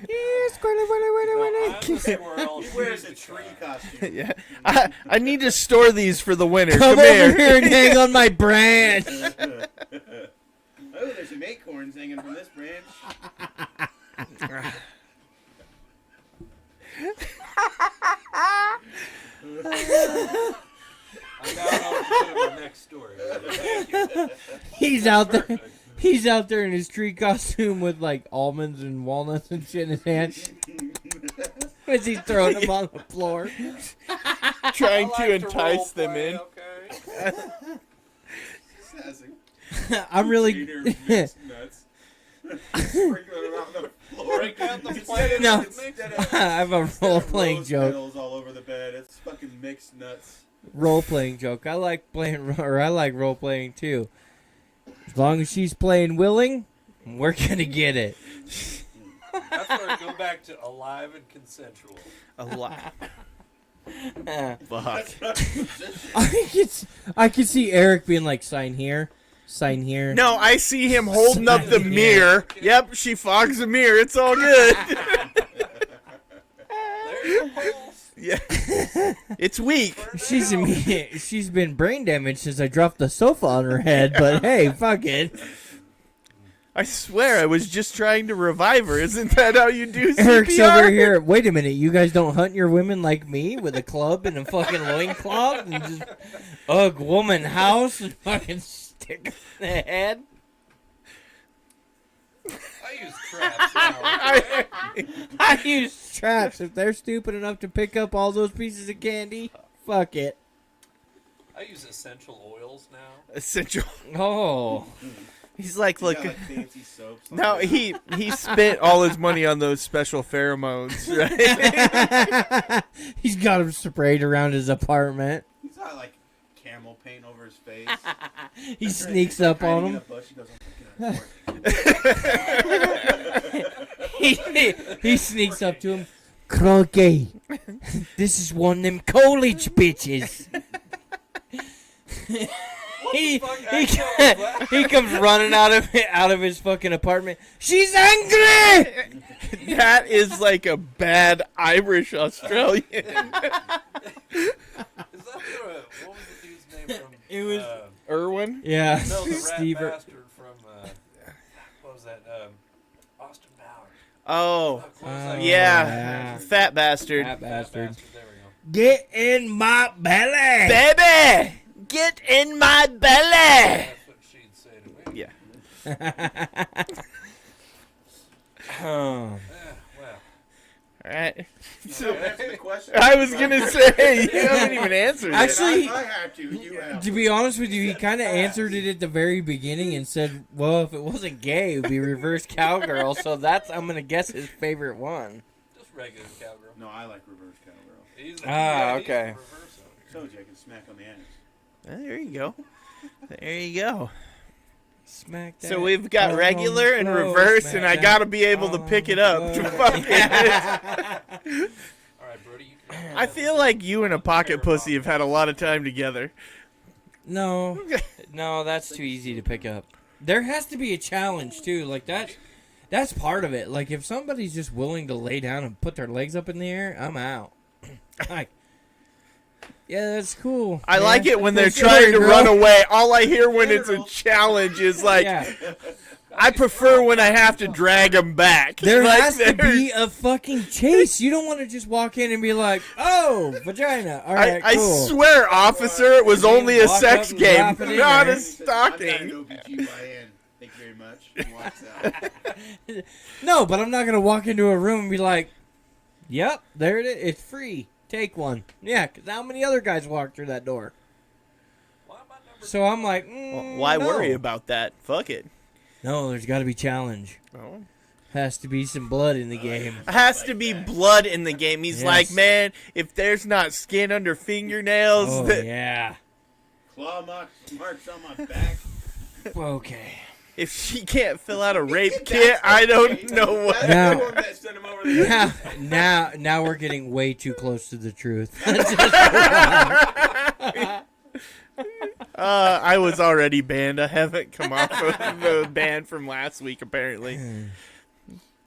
Yeah, squirrely, No, whirly. I'm the squirrel. He She's wears the a tree child. costume. Yeah, I need to store these for the winter. Come Come over here. here and hang on my branch. Oh, there's some acorns hanging from this branch. I'm now on to my next story. Thank you. He's out there. He's out there in his tree costume with like almonds and walnuts and shit in his hand. As he's throwing them on the floor. Trying I to like entice them role-play, in. Okay. I'm really. Eater mixed nuts. Sprinkle it around the floor. Break out the Instead plant. of- No. instead I of- have a instead role of playing rose joke. petals all over the bed. It's fucking mixed nuts. Role playing joke. I like playing, or I like role playing too. As long as she's playing willing, we're gonna get it. That's where I go back to alive and consensual. A lot. Fuck. That's not a position. I can see Eric being like, sign here. No, I see him holding up the mirror. Yep, she fogs the mirror. It's all good. There's the pulse. Yeah. It's weak. She's been brain damaged since I dropped the sofa on her head. But hey, fuck it. I swear, I was just trying to revive her. Isn't that how you do CPR? Eric's over here. Wait a minute, you guys don't hunt your women like me with a club and a fucking loincloth and just ugh woman house and fucking stick in the head. I use traps now. Okay? I use traps if they're stupid enough to pick up all those pieces of candy. Fuck it. I use essential oils now. Essential. Oh, He's like, You look. got, like, fancy soaps. on No, there. he spent all his money on those special pheromones, right? he's got them sprayed around his apartment. He's got like camel paint over his face. He sneaks up on Hiding in him. a bush, he goes, "Oh my God." He sneaks up to him. Croquet, this is one of them college bitches. he he comes running out of his fucking apartment. She's angry. That is like a bad Irish Australian. Is that what was the dude's name from? It was- Irwin? Yeah, No, the rat Steve. bastard from, what was that, Austin Powers. Oh, What was that? yeah. Fat bastard. Fat bastard. There we go. Get in my belly. Baby! Get in my belly! That's what she'd say to me. Yeah. Oh. Well. Alright. So answer the question. I was gonna say, you haven't even answered it. Actually- I had to. You have. To be honest with you, he kind of answered it at the very beginning and said, "Well, if it wasn't gay, it would be reverse cowgirl." So I'm gonna guess his favorite one. Just regular cowgirl. No, I like reverse cowgirl. He's Ah, yeah, he's okay. the reverse over here. Told you I can smack on the ass. There you go. There you go. Smack that. So we've got on regular the and floor, reverse, smack and I that gotta be able to on pick it the up. floor. To fucking All right, Brody, you can. I feel like you and a pocket pussy have had a lot of time together. No, that's too easy to pick up. There has to be a challenge too, like that. That's part of it. Like if somebody's just willing to lay down and put their legs up in the air, I'm out. Like, yeah, that's cool. I man. like it when they're Cool story, trying to girl. run away. All I hear when it's a challenge is like, Yeah. I prefer when I have to drag them back. There Like, has to there's- be a fucking chase. You don't want to just walk in and be like, "Oh, vagina." All right, I cool. swear, officer, it was only a Walk sex up and game, drop it in not there. a He says, "I'm not stalking. an OBGYN. Thank you very much." And walks out. No, but I'm not gonna walk into a room and be like, "Yep, there it is. It's free. Take one." Yeah, because how many other guys walk through that door? Why am I number So I'm like, Well, why no. worry about that? Fuck it. No, there's got to be challenge. Oh. Has to be some blood in the game. Has to be blood in the game. He's Yes. like, man, if there's not skin under fingernails, Oh that, yeah. Claw marks on my back. Okay. if she can't fill out a rape kit, I don't know what. That's Now- the one that sent him over the Now we're getting way too close to the truth. I was already banned. I haven't come off of the ban from last week, apparently.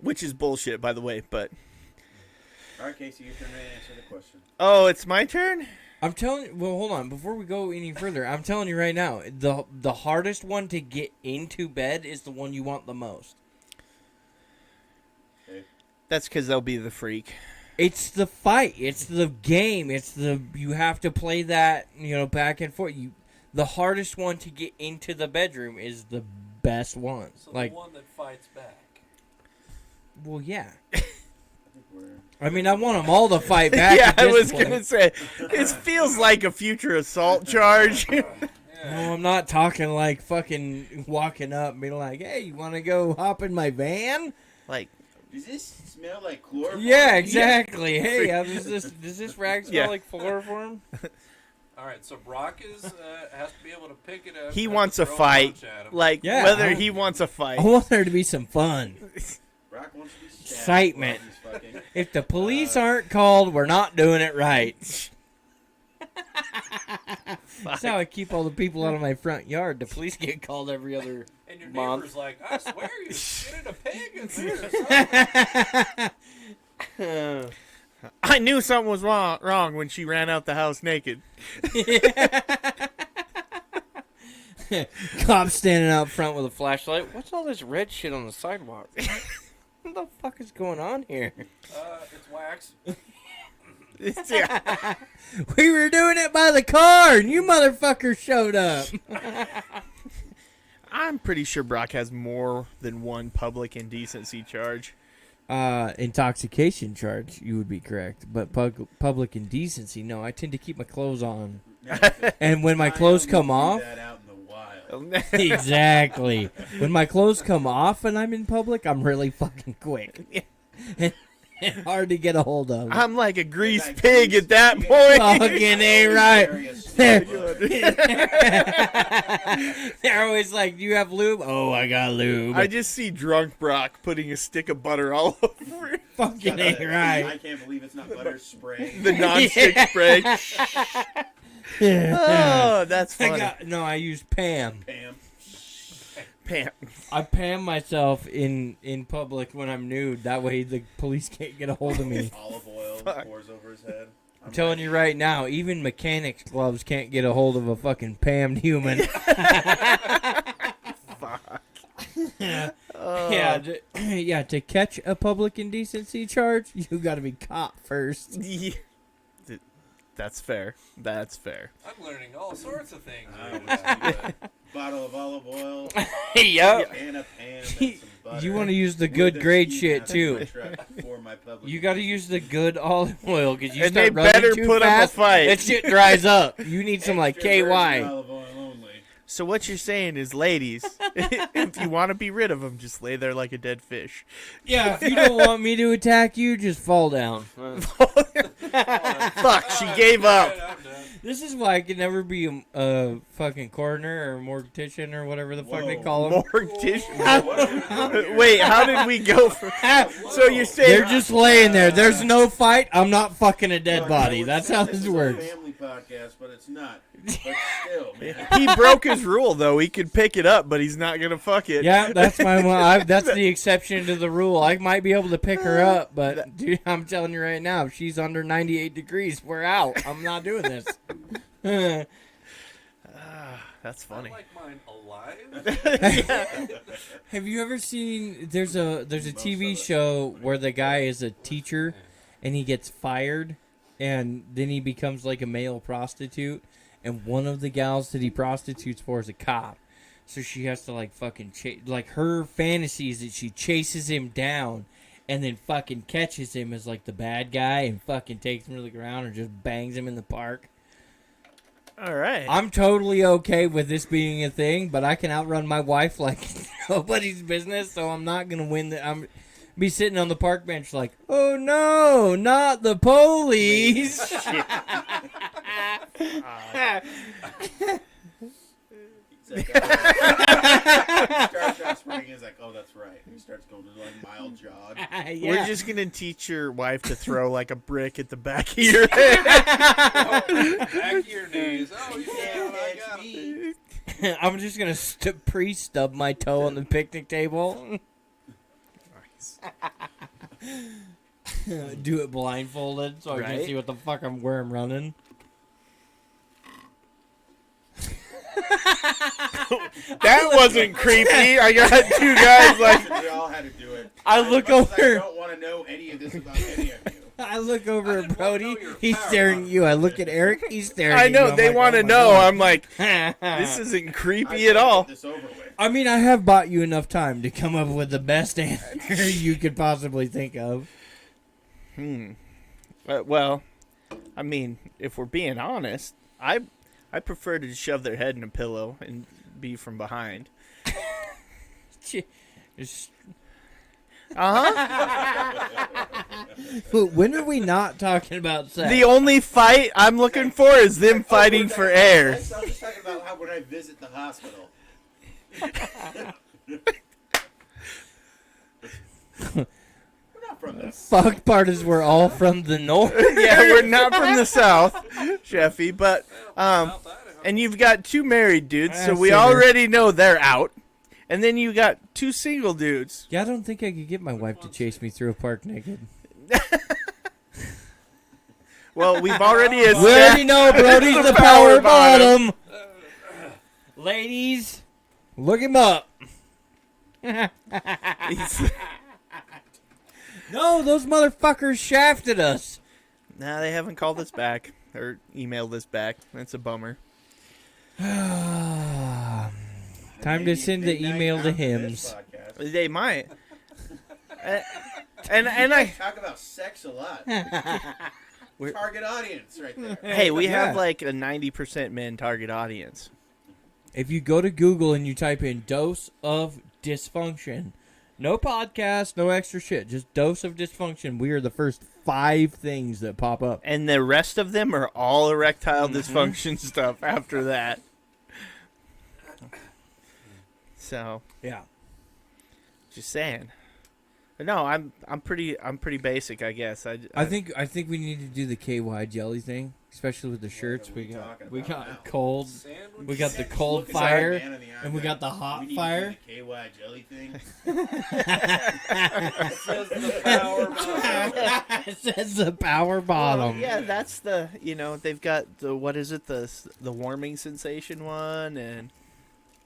Which is bullshit, by the way, but... All right, Casey, your turn to answer the question. Oh, it's my turn? I'm telling you, well, hold on. Before we go any further, I'm telling you right now, the hardest one to get into bed is the one you want the most. That's because they'll be the freak. It's the fight. It's the game. You have to play that, back and forth. The hardest one to get into the bedroom is the best one. So Like, the one that fights back. well, yeah. I think we're... I mean, I want them all to fight back. Yeah, at I this was point. going to say, this feels like a future assault charge. Yeah, No, I'm not talking like fucking walking up and being like, "Hey, you want to go hop in my van?" Like, Does this smell like chloroform? Yeah, exactly. Hey, does this rag smell Yeah. like chloroform? All right, so Brock has to be able to pick it up. he and wants a throw fight. punch at him. Like, Yeah, whether I- he wants a fight. I want there to be some fun. Brock wants to be stabbed Excitement. while he's fucking. If the police aren't called, we're not doing it right. That's how I keep all the people out of my front yard. The police get called every other And your month. neighbor's like, I swear you shitted a pig in there. Or something. I knew something was wrong when she ran out the house naked. Cop standing out front with a flashlight. What's all this red shit on the sidewalk? What the fuck is going on here? It's wax. Yeah. We were doing it by the car, and you motherfuckers showed up. I'm pretty sure Brock has more than one public indecency charge. Intoxication charge, you would be correct. But public indecency, no. I tend to keep my clothes on. And when my clothes come off... That out in the wild. Exactly. When my clothes come off and I'm in public, I'm really fucking quick. And hard to get a hold of. I'm like a greased Like pig greased at that pig. point. Fucking A right. Area They're always like, "Do you have lube?" "Oh, I got lube." I just see drunk Brock putting a stick of butter all over it. Fucking A I right. can't believe it's not butter spray. The non-stick spray. Oh, that's funny. I use Pam. Pam. Pam. I Pam myself in public when I'm nude. That way the police can't get a hold of me. Olive oil Fuck. pours over his head. I'm telling you right now, even mechanics' gloves can't get a hold of a fucking Pammed human. Fuck. Yeah, to catch a public indecency charge, you got to be caught first. Yeah. That's fair. That's fair. I'm learning all sorts of things. I reading would that. keep a bottle of olive oil, Yep. and a Pam, and some butter. You want to use the With good a grade ski shit mask too. in my truck for my public You got to use the good olive oil because you And start they running better too put up a fast, fight. that shit dries up. You need some like Extra virgin KY. olive oil only. So what you're saying is, ladies, if you want to be rid of them, just lay there like a dead fish. Yeah, if you don't want me to attack you, just fall down. Fuck, she gave up. Alright, I'm done. This is why I could never be a fucking coroner or mortician or whatever the fuck they Whoa. call them. Mortician. Wait, how did we go from... So you're saying... They're just laying there. There's no fight. I'm not fucking a dead Look, body. I would That's say how this this is works. a family podcast, but it's not. But still, man. He broke his rule, though. He could pick it up, but he's not going to fuck it. Yeah, that's my one. That's the exception to the rule. I might be able to pick her up, but dude, I'm telling you right now, if she's under 98 degrees, we're out. I'm not doing this. That's funny. I like mine alive. Have you ever seen? There's a TV show where the guy is a teacher, and he gets fired, and then he becomes like a male prostitute, and one of the gals that he prostitutes for is a cop, so she has to like fucking like her fantasy is that she chases him down, and then fucking catches him as like the bad guy and fucking takes him to the ground and just bangs him in the park. All right. I'm totally okay with this being a thing, but I can outrun my wife like nobody's business, so I'm not gonna win. I'm be sitting on the park bench like, oh no, not the police. He's like, he starts out sprinting. He's like, oh, that's right. And he starts going to like mild jog. Yeah. We're just going to teach your wife to throw like a brick at the back of your head. Back to your knees. Oh, You yeah, can't I catch got me. I'm just gonna pre-stub my toe on the picnic table. Do it blindfolded so I can Right. see what the fuck where I'm running. That wasn't creepy. I got two guys like... We all had to do it. I As look much as I over. don't want to know any of this about any of you. I look over I at didn't wanna Brody. know your He's power, staring huh? at you. I look at Eric. He's staring. I at know, you. I'm they like, want to oh my know. God. I'm like, this isn't I creepy just at wanna all. Get this over with. I mean, I have bought you enough time to come up with the best answer you could possibly think of. Well, I mean, if we're being honest, I I prefer to shove their head in a pillow and be from behind. Just- Uh-huh. When are we not talking about sex? The only fight I'm looking for is them fighting for air. I was just talking about how when I visit the hospital. We're not from this. fuck part is we're all from the north. Yeah, we're not from the South, Sheffy, but South Idaho. and you've got 2 married dudes, so Ah, we sinner. already know they're out. And then you got 2 single dudes. Yeah, I don't think I could get my wife to chase me through a park naked. Well, we've already We already know Brody's the power bottom. Ladies, look him up. No, those motherfuckers shafted us. Nah, they haven't called us back or emailed us back. That's a bummer. Time to send the email to hymns. They might. and I talk about sex a lot. We're- Target audience right there. hey, we Yeah. have like a 90% men target audience. If you go to Google and you type in dose of dysfunction, no podcast, no extra shit, just dose of dysfunction, we are the first 5 things that pop up. And the rest of them are all erectile dysfunction stuff after that. So, Yeah. just saying. But no, I'm pretty basic, I guess. I think we need to do the KY jelly thing, especially with the shirts. are We we got talking we about got now? cold, Sandwich. we got the Just cold look inside fire, man in the eye, and we man. got the hot We need fire. to do the KY jelly thing. Says the power bottom. It says the power bottom. yeah, that's the they've got the what is it the warming sensation one and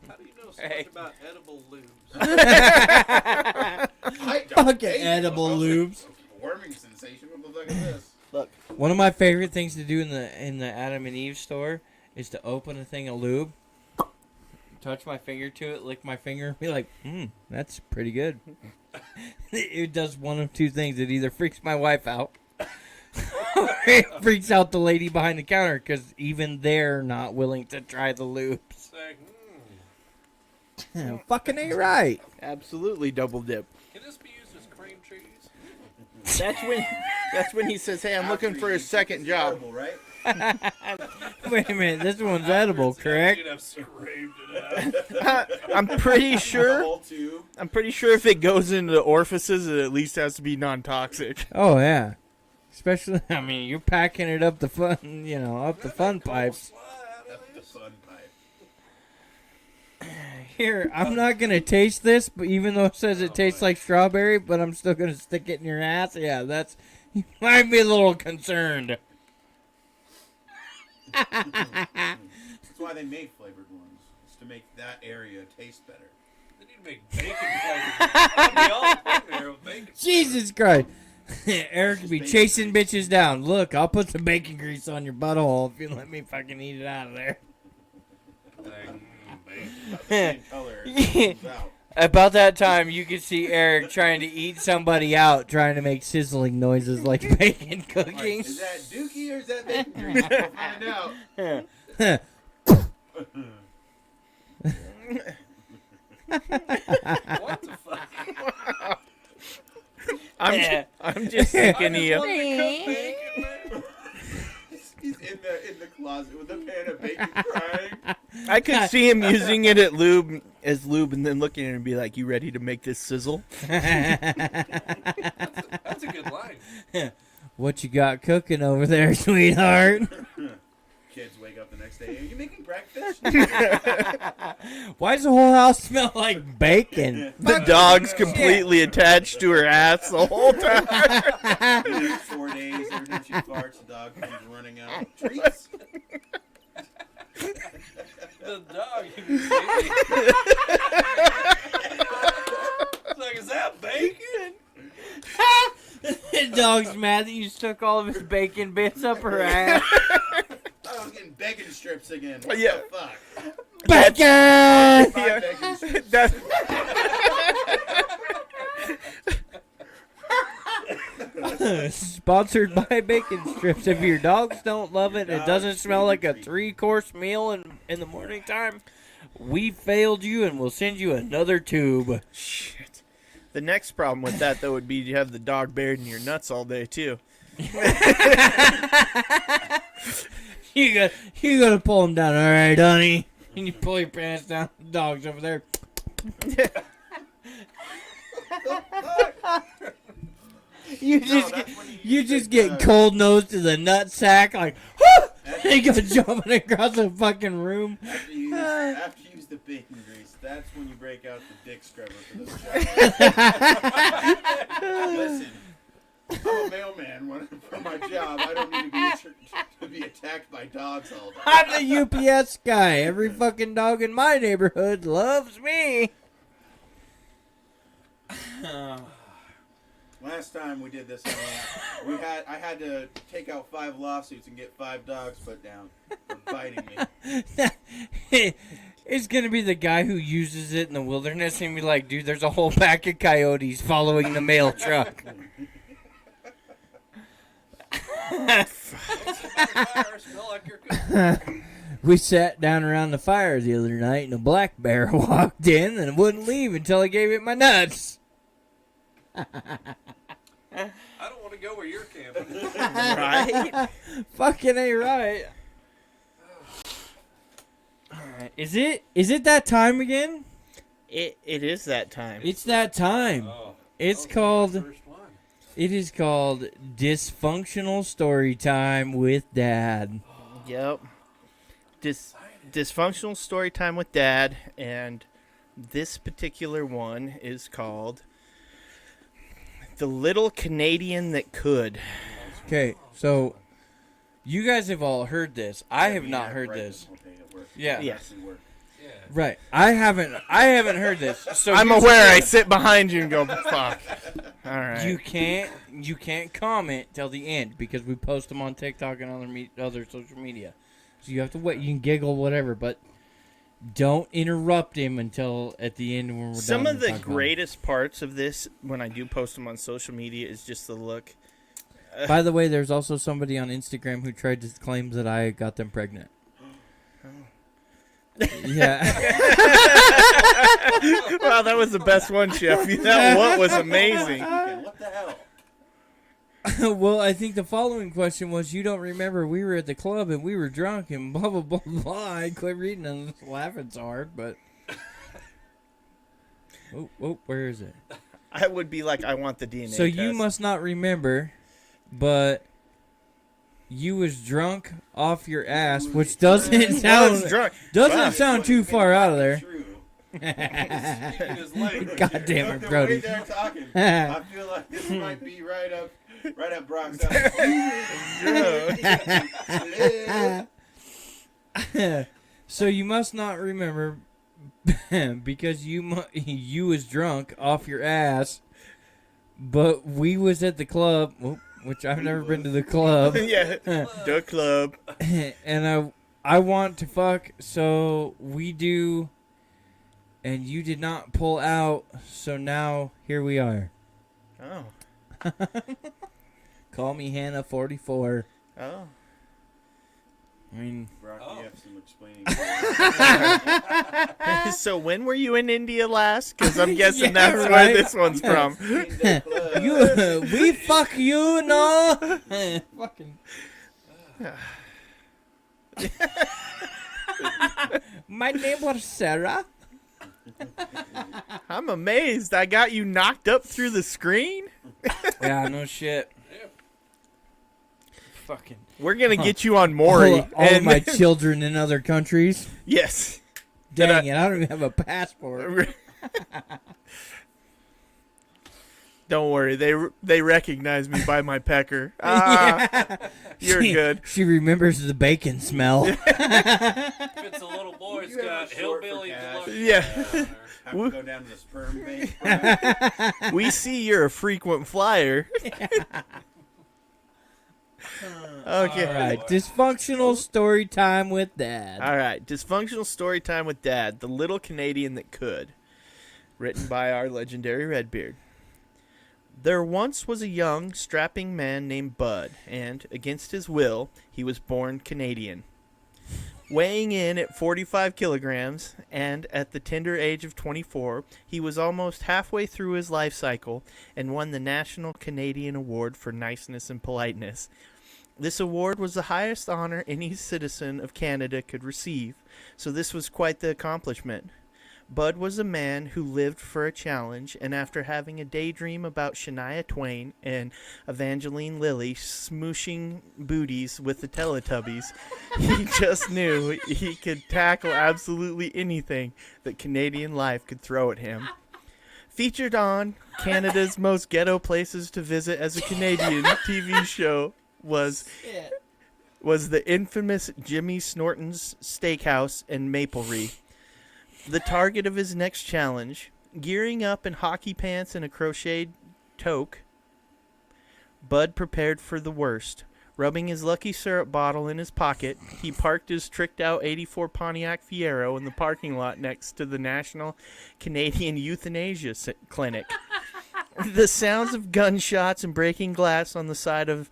How do you know so Hey. much about edible lubes? I don't Fucking think edible so. lubes. Warming sensation. What the fuck is this? look. One of my favorite things to do in the Adam and Eve store is to open a thing of lube, touch my finger to it, lick my finger, and be like, that's pretty good. It does one of 2 things. It either freaks my wife out or it freaks out the lady behind the counter because even they're not willing to try the lubes. It's like, Fucking ain't right. Absolutely double dip. can this be used as cream cheese? That's when he says, "Hey, I'm looking for a second job." Edible, right? Wait a minute, this one's edible, correct? You'd have scraped it out. I'm pretty The sure. whole tube. I'm pretty sure if it goes into the orifices, it at least has to be non-toxic. Oh yeah. Especially, I mean, you're packing it up the fun, up the fun pipes. That's the fun pipe. Here, I'm not gonna taste this, but even though it says it tastes like strawberry, but I'm still gonna stick it in your ass. Yeah, you might be a little concerned. That's why they make flavored ones. It's to make that area taste better. They need to make bacon flavored. That'd be all in there with bacon. Jesus Christ. Eric could be chasing bitches down. Look, I'll put some bacon grease on your butthole if you let me fucking eat it out of there. Like, bacon. About the same color. It comes out. About that time, you could see Eric trying to eat somebody out, trying to make sizzling noises like bacon cooking. Like, is that Dookie or is that bacon grease? We'll find out. What the fuck? I'm just thinking I he. just wanted to cook bacon, man. He's in the closet with a pan of bacon crying. I could see him using it as lube, and then looking at it and be like, "You ready to make this sizzle?" That's a good line. What you got cooking over there, sweetheart? Kids wake up the next day. Are you making breakfast? Why does the whole house smell like bacon? The dog's completely attached to her ass the whole time. 4 days, every time she farts, the dog comes running out. Treats? The dog. It's like, is that bacon? The dog's mad that you stuck all of his bacon bits up her ass. I was getting bacon strips again. What Yeah. the fuck? Bacon! 5 bacon strips. Sponsored by Bacon Strips. If your dogs don't love it, it doesn't smell like a 3-course meal in the morning time, we failed you and we'll send you another tube. Shit. The next problem with that, though, would be you have the dog buried in your nuts all day, too. You gotta pull him down. All right, honey. And you pull your pants down. The dog's over there. You just get cold nose to the nut sack like, you go jumping across the fucking room. After you use the bacon grease, that's when you break out the dick scrubber for those jobs. Listen, I'm a mailman. For my job, I don't need to be attacked by dogs all day. I'm the UPS guy. Every fucking dog in my neighborhood loves me. Last time we did this, I had to take out 5 lawsuits and get 5 dogs put down for biting me. It's gonna be the guy who uses it in the wilderness and be like, dude, there's a whole pack of coyotes following the mail truck. We sat down around the fire the other night and a black bear walked in and wouldn't leave until I gave it my nuts. I don't want to go where you're camping. Right? Fucking A right. Alright. Is it that time again? It is that time. It's that time. Oh. It's Oh, called first one. It is called Dysfunctional Storytime with Dad. Yep. Dysfunctional Storytime with Dad, and this particular one is called The Little Canadian That Could. Okay, so you guys have all heard this. I have not heard Right, this. okay, it works. Yeah. Yes. It works. Yeah. Right. I haven't heard this. So I'm here's aware the I thing. sit behind you and go, fuck. All right. You can't comment till the end because we post them on TikTok and other social media. So you have to wait. You can giggle, whatever, but don't interrupt him until at the end when we're done. Some of the talking about greatest parts of this, when I do post them on social media, is just the look. it. By the way, there's also somebody on Instagram who tried to claim that I got them pregnant. Yeah. Wow, that was the best one, Chef. That what was amazing. What the hell? Well, I think the following question was, you don't remember we were at the club and we were drunk and blah, blah, blah, blah. I quit reading and laughing so hard, but... Oh, where is it? I would be like, I want the DNA So test. you must not remember, but you was drunk off your ass, which doesn't I was sound drunk. doesn't Wow. sound too far out of there. True. Speaking his language. God damn it, The way Brody. they're talking, I feel like this might be right up Brock's alley. So you must not remember because you was drunk off your ass, but we was at the club, which I've never been to the club, Yeah, the club. and I want to fuck, so we do, and you did not pull out, so now here we are. Oh. Call me Hannah 44. Oh. I mean, Brock, Oh. you have some explaining. So when were you in India last? Because I'm guessing Yeah, that's right. where this one's from. we fuck you, no. Fucking. My name was Sarah. I'm amazed. I got you knocked up through the screen. Yeah, no shit. Yeah. Fucking. We're gonna get you on Maury. All of my children in other countries. Yes. Dang it, I don't even have a passport. Don't worry, they recognize me by my pecker. Ah, you're good. She remembers the bacon smell. If it's a little boy, it's You have got a short for hillbilly cash. deluxe. Yeah. Have to go down to the sperm bank. We see you're a frequent flyer. Okay. All right, dysfunctional story time with Dad. All right. Dysfunctional story time with Dad. The Little Canadian That Could. Written by our legendary Redbeard. There once was a young, strapping man named Bud, and, against his will, he was born Canadian. Weighing in at 45 kilograms, and at the tender age of 24, he was almost halfway through his life cycle and won the National Canadian Award for Niceness and Politeness. This award was the highest honor any citizen of Canada could receive, so this was quite the accomplishment. Bud was a man who lived for a challenge, and after having a daydream about Shania Twain and Evangeline Lilly smooshing booties with the Teletubbies, he just knew he could tackle absolutely anything that Canadian life could throw at him. Featured on Canada's Most Ghetto Places to Visit as a Canadian TV show was the infamous Jimmy Snorton's Steakhouse in Maplery. The target of his next challenge, gearing up in hockey pants and a crocheted toque, Bud prepared for the worst. Rubbing his Lucky Syrup bottle in his pocket, he parked his tricked-out '84 Pontiac Fiero in the parking lot next to the National Canadian Euthanasia Clinic. The sounds of gunshots and breaking glass on the side of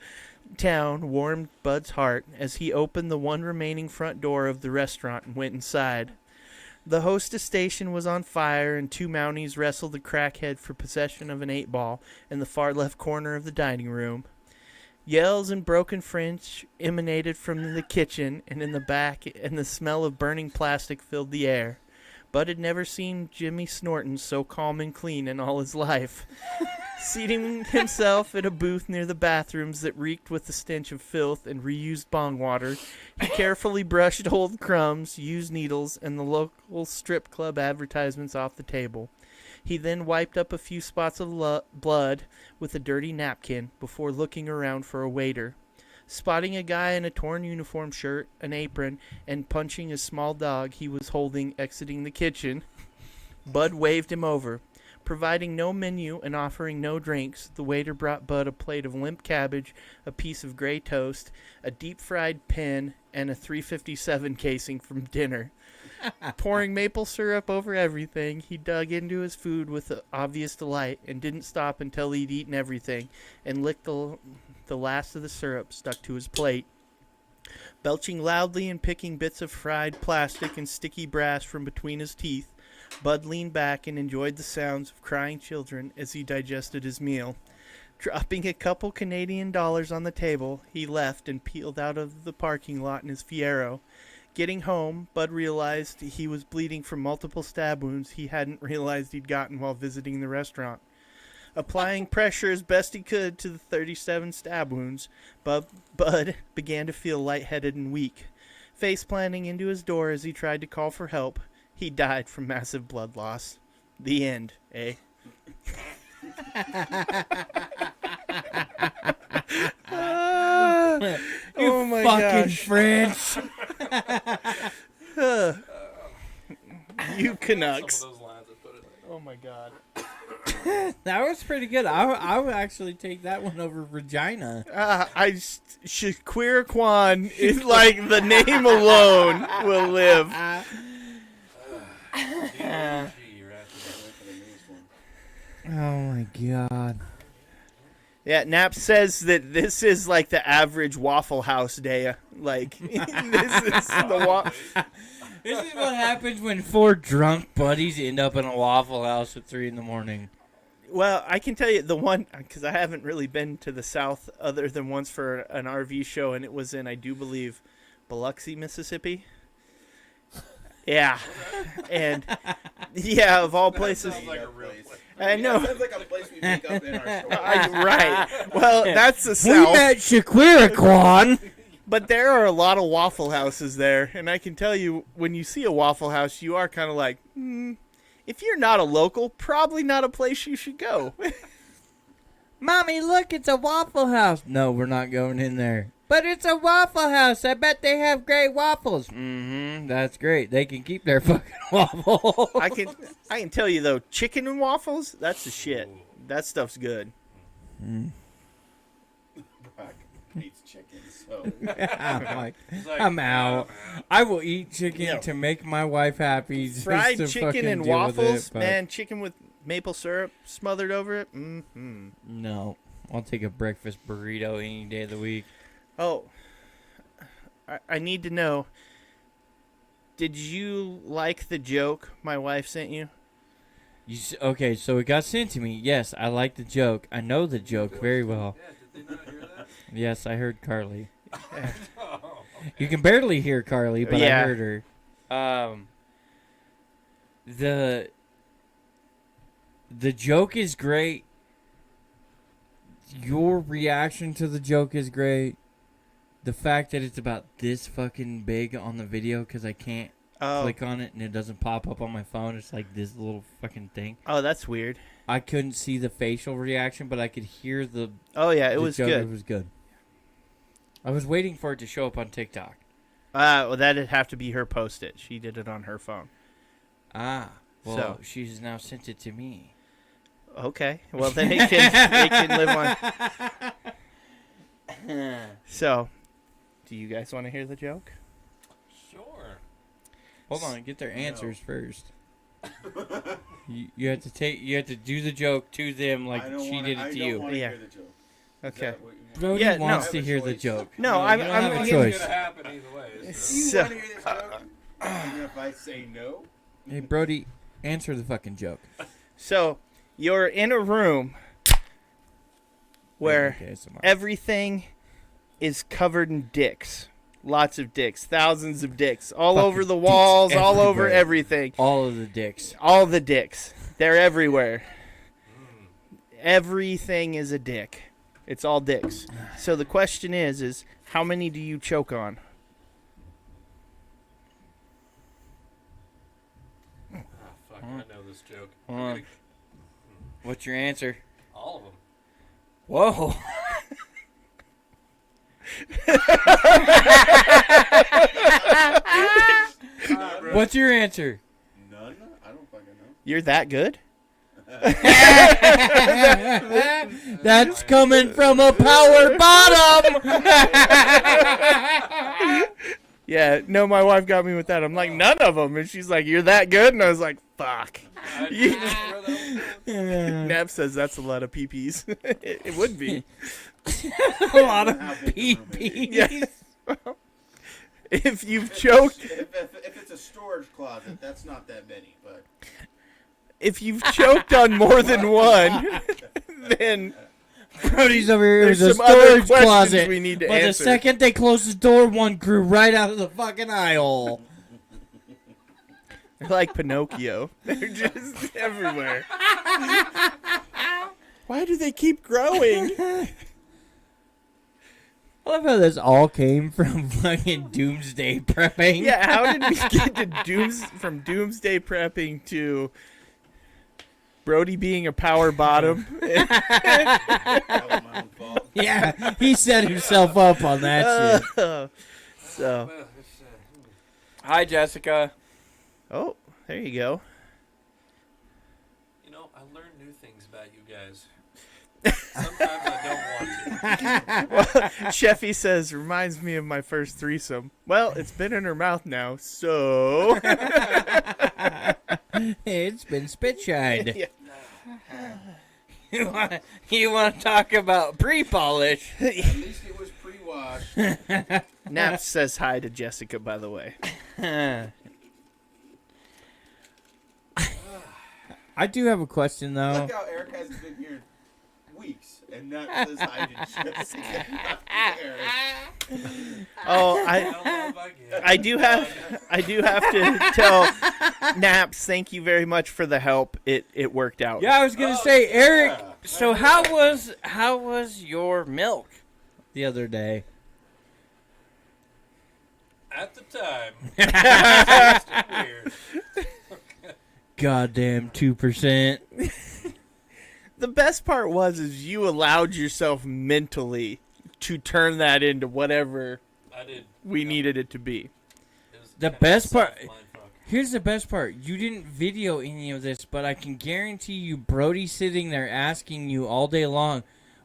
town warmed Bud's heart as he opened the one remaining front door of the restaurant and went inside. The hostess station was on fire, and two Mounties wrestled the crackhead for possession of an 8-ball in the far left corner of the dining room. Yells and broken French emanated from the kitchen and in the back, and the smell of burning plastic filled the air. Bud had never seen Jimmy Snorton so calm and clean in all his life. Seating himself at a booth near the bathrooms that reeked with the stench of filth and reused bong water, he carefully brushed old crumbs, used needles, and the local strip club advertisements off the table. He then wiped up a few spots of blood with a dirty napkin before looking around for a waiter. Spotting a guy in a torn uniform shirt, an apron, and punching a small dog he was holding exiting the kitchen, Bud waved him over. Providing no menu and offering no drinks, the waiter brought Bud a plate of limp cabbage, a piece of gray toast, a deep-fried pin, and a 357 casing from dinner. Pouring maple syrup over everything, he dug into his food with obvious delight and didn't stop until he'd eaten everything and licked the last of the syrup stuck to his plate. Belching loudly and picking bits of fried plastic and sticky brass from between his teeth, Bud leaned back and enjoyed the sounds of crying children as he digested his meal. Dropping a couple Canadian dollars on the table, he left and peeled out of the parking lot in his Fiero. Getting home, Bud realized he was bleeding from multiple stab wounds he hadn't realized he'd gotten while visiting the restaurant. Applying pressure as best he could to the 37 stab wounds, Bud began to feel lightheaded and weak. Face-planting into his door as he tried to call for help, he died from massive blood loss. The end, eh? You my fucking gosh. French. You Canucks. Some of those lines I put in there. Oh my god. That was pretty good. I would actually take that one over Regina. Shaquiraquan is like the name alone will live. Oh my god. Yeah, Knapp says that this is like the average Waffle House day. Like, this is the This is what happens when four drunk buddies end up in a Waffle House at 3 a.m. Well, I can tell you the one, because I haven't really been to the South other than once for an RV show, and it was in, I do believe, Biloxi, Mississippi. Yeah. And, yeah, of all places. Sounds like a real place. I know. Sounds like a place we make up in our store. Right. Well, that's the We South. met Shaquiraquan. But there are a lot of Waffle Houses there, and I can tell you, when you see a Waffle House, you are kind of like, if you're not a local, probably not a place you should go. Mommy, look, it's a Waffle House. No, we're not going in there. But it's a Waffle House. I bet they have great waffles. That's great. They can keep their fucking waffles. I can tell you, though, chicken and waffles, that's the shit. That stuff's good. Brock hates chicken, so. I'm out. I will eat chicken to make my wife happy. Just Fried to chicken fucking and deal with waffles, it, but- man, chicken with maple syrup smothered over it. Mm-hmm. No, I'll take a breakfast burrito any day of the week. Oh, I need to know. Did you like the joke my wife sent you? Okay, so it got sent to me. Yes, I like the joke. I know the joke very well. Yeah, did they not hear that? Yes, I heard Carly. Oh, okay. You can barely hear Carly, but Yeah. I heard her. The joke is great. Your reaction to the joke is great. The fact that it's about this fucking big on the video because I can't click on it and it doesn't pop up on my phone. It's like this little fucking thing. Oh, that's weird. I couldn't see the facial reaction, but I could hear the. Oh yeah, it the was joke. good. It was good. I was waiting for it to show up on TikTok. Well, that'd have to be her post it. She did it on her phone. Ah, well, So- she's now sent it to me. Okay. Well, then it can live on. So, do you guys want to hear the joke? Sure. Hold on, get their answers first. You have to do the joke to them like I don't she wanna- did it I to don't you. wanna Yeah. hear the joke. Is Okay. that what you want? Brody Yeah, no. wants I to have a hear the choice. joke. No, you I'm- don't I'm- have a It's choice. gonna happen either way. Do So. you So- want to hear this joke? Even if I say no? Hey, Brody, answer the fucking joke. So, you're in a room where Okay, ASMR. everything is covered in dicks. Lots of dicks. Thousands of dicks. All Fucking over the dicks walls, all over everywhere. everything. all of the dicks. All the dicks. They're everywhere. Everything is a dick. It's all dicks. So the question is how many do you choke on? Ah, fuck, I know this joke. Hold on. What's your answer? All of them. Whoa. What's your answer? None? I don't fucking know. You're that good? That's coming from a power bottom. Yeah, no, my wife got me with that. I'm like, none of them. And she's like, you're that good? And I was like, fuck. Nab says that's a lot of PPs. It would be. A lot of How big the room is. PPs. Yeah. If you've choked, If it's a storage closet, that's not that many, but if you've choked on more than one, then Brody's over here there's in a some other storage questions closet. we need to But the answer. second they closed the door, one grew right out of the fucking eye hole. They're like Pinocchio. They're just everywhere. Why do they keep growing? I love how this all came from fucking doomsday prepping. Yeah, how did we get to from doomsday prepping to Brody being a power bottom? that was my own fault. Yeah, he set himself up on that shit. So, Well, it's, Hi, Jessica. oh, there you go. you know, I learn new things about you guys. Sometimes I don't want to. Well, Sheffy says, reminds me of my first threesome. Well, it's been in her mouth now, so. It's been spit shined. Yeah. You want to talk about pre-polish? At least it was pre-washed. Naps says hi to Jessica, by the way. I do have a question, though. Look how Eric hasn't been here in weeks, and not says hi to Jessica. Eric. Oh, I don't know if I get it. I do have to tell Naps, thank you very much for the help. It worked out. Yeah, I was gonna Oh, say, Eric. yeah. So how was your milk the other day? At the time, it tasted weird. Goddamn 2%. The best part is you allowed yourself mentally to turn that into whatever I did. we needed it to be. It was The kind of best part- self-mindfuck. Here's the best part. You didn't video any of this, but I can guarantee you Brody sitting there asking you all day long,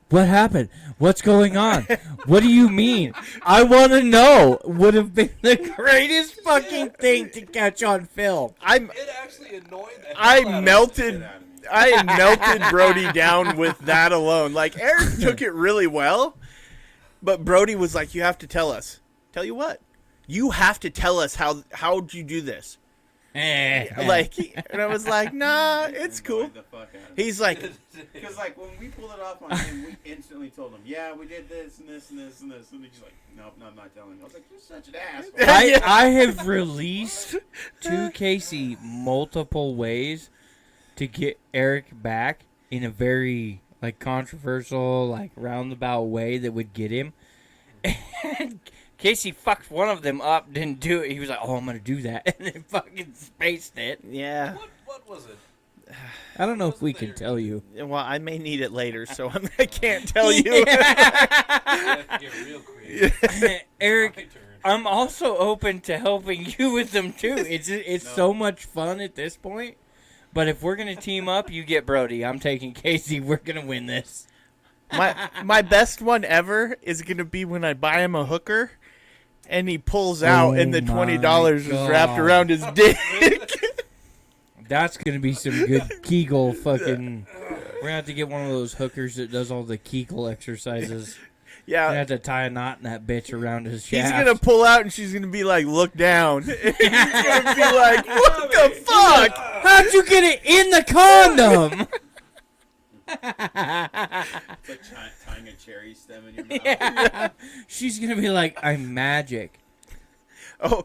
what happened? What's going on? What do you mean? I want to know. Would have been the greatest fucking thing to catch on film. I'm It actually annoyed the hell I out of me. melted Get out of me. I melted Brody down with that alone. Like, Eric took it really well, but Brody was like, you have to tell us. Tell you what? You have to tell us how'd you do this. Like, and I was like, nah, it's cool. He's like, because like when we pulled it off on him, we instantly told him, yeah, we did this and this and this and this, and he's like, nope, no, I'm not telling you. I was like, you're such an asshole. I have released to Casey multiple ways to get Eric back in a very like controversial, like roundabout way that would get him. And Casey fucked one of them up, didn't do it. He was like, "Oh, I'm gonna do that," and then fucking spaced it. yeah. What was it? I don't know if we can tell you. Well, I may need it later, so I can't tell you. I have to get real creative. Eric, My turn. I'm also open to helping you with them too. It's so much fun at this point. But if we're gonna team up, you get Brody. I'm taking Casey. We're gonna win this. My best one ever is gonna be when I buy him a hooker, and he pulls out, and the $20 is wrapped around his dick. That's gonna be some good Kegel fucking. We're gonna have to get one of those hookers that does all the Kegel exercises. We're gonna Yeah, have to tie a knot in that bitch around his he's shaft. gonna pull out, and she's gonna be like, "Look down." And he's gonna be like, "What the fuck?" How'd you get it in the condom? It's like tying a cherry stem in your mouth. Yeah. She's gonna be like, I'm magic. Oh,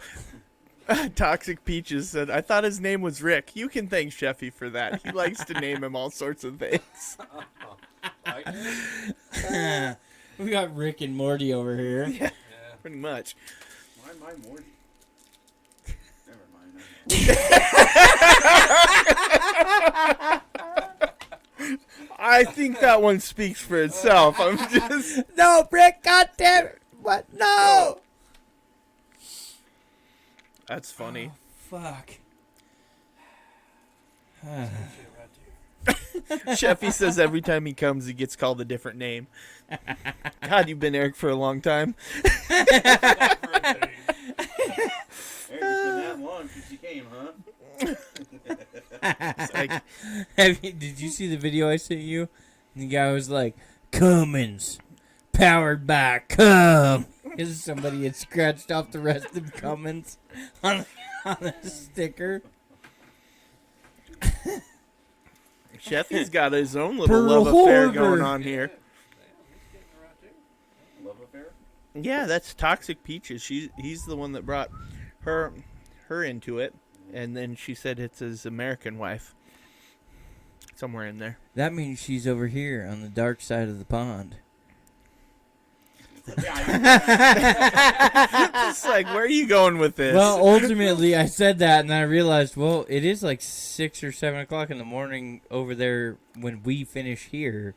Toxic Peaches said, "I thought his name was Rick." You can thank Sheffy for that. He likes to name him all sorts of things. We got Rick and Morty over here. Yeah, pretty much. Why am I Morty? Never mind. I think that one speaks for itself. I'm just. No, Rick, goddamn it. What? No. That's funny. Fuck. Sheffy says every time he comes, he gets called a different name. God, you've been Eric for a long time. Eric, it's been that long since you came, huh? It's like, Did you see the video I sent you? And the guy was like, Cummins, powered by Cum. Because somebody had scratched off the rest of Cummins on a sticker. Sheffy's got his own little Pearl love affair Harbor. going on here. Love affair? Yeah, that's Toxic Peaches. He's the one that brought her into it, and then she said it's his American wife. Somewhere in there. That means she's over here on the dark side of the pond. It's like, where are you going with this? Well, ultimately, I said that, and I realized, well, it is like 6 or 7 o'clock in the morning over there when we finish here.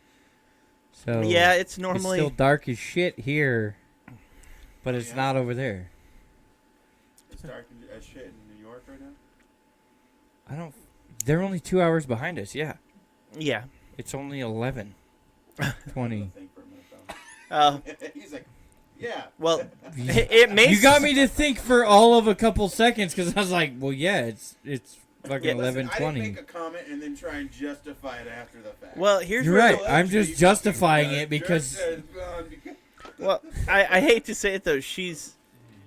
So yeah, it's normally it's still dark as shit here, but it's not over there. It's dark as shit in New York right now? I don't. They're only 2 hours behind us. Yeah, yeah. it's only 11:20. Think for a minute, though. He's like, yeah. Well, it may. You got me to think for all of a couple seconds because I was like, well, yeah, it's fucking Yeah, Listen, I 11:20. didn't make a comment and then try and justify it after the fact. Well, here's You're where right. I'm just justifying it because Well, I hate to say it though. She's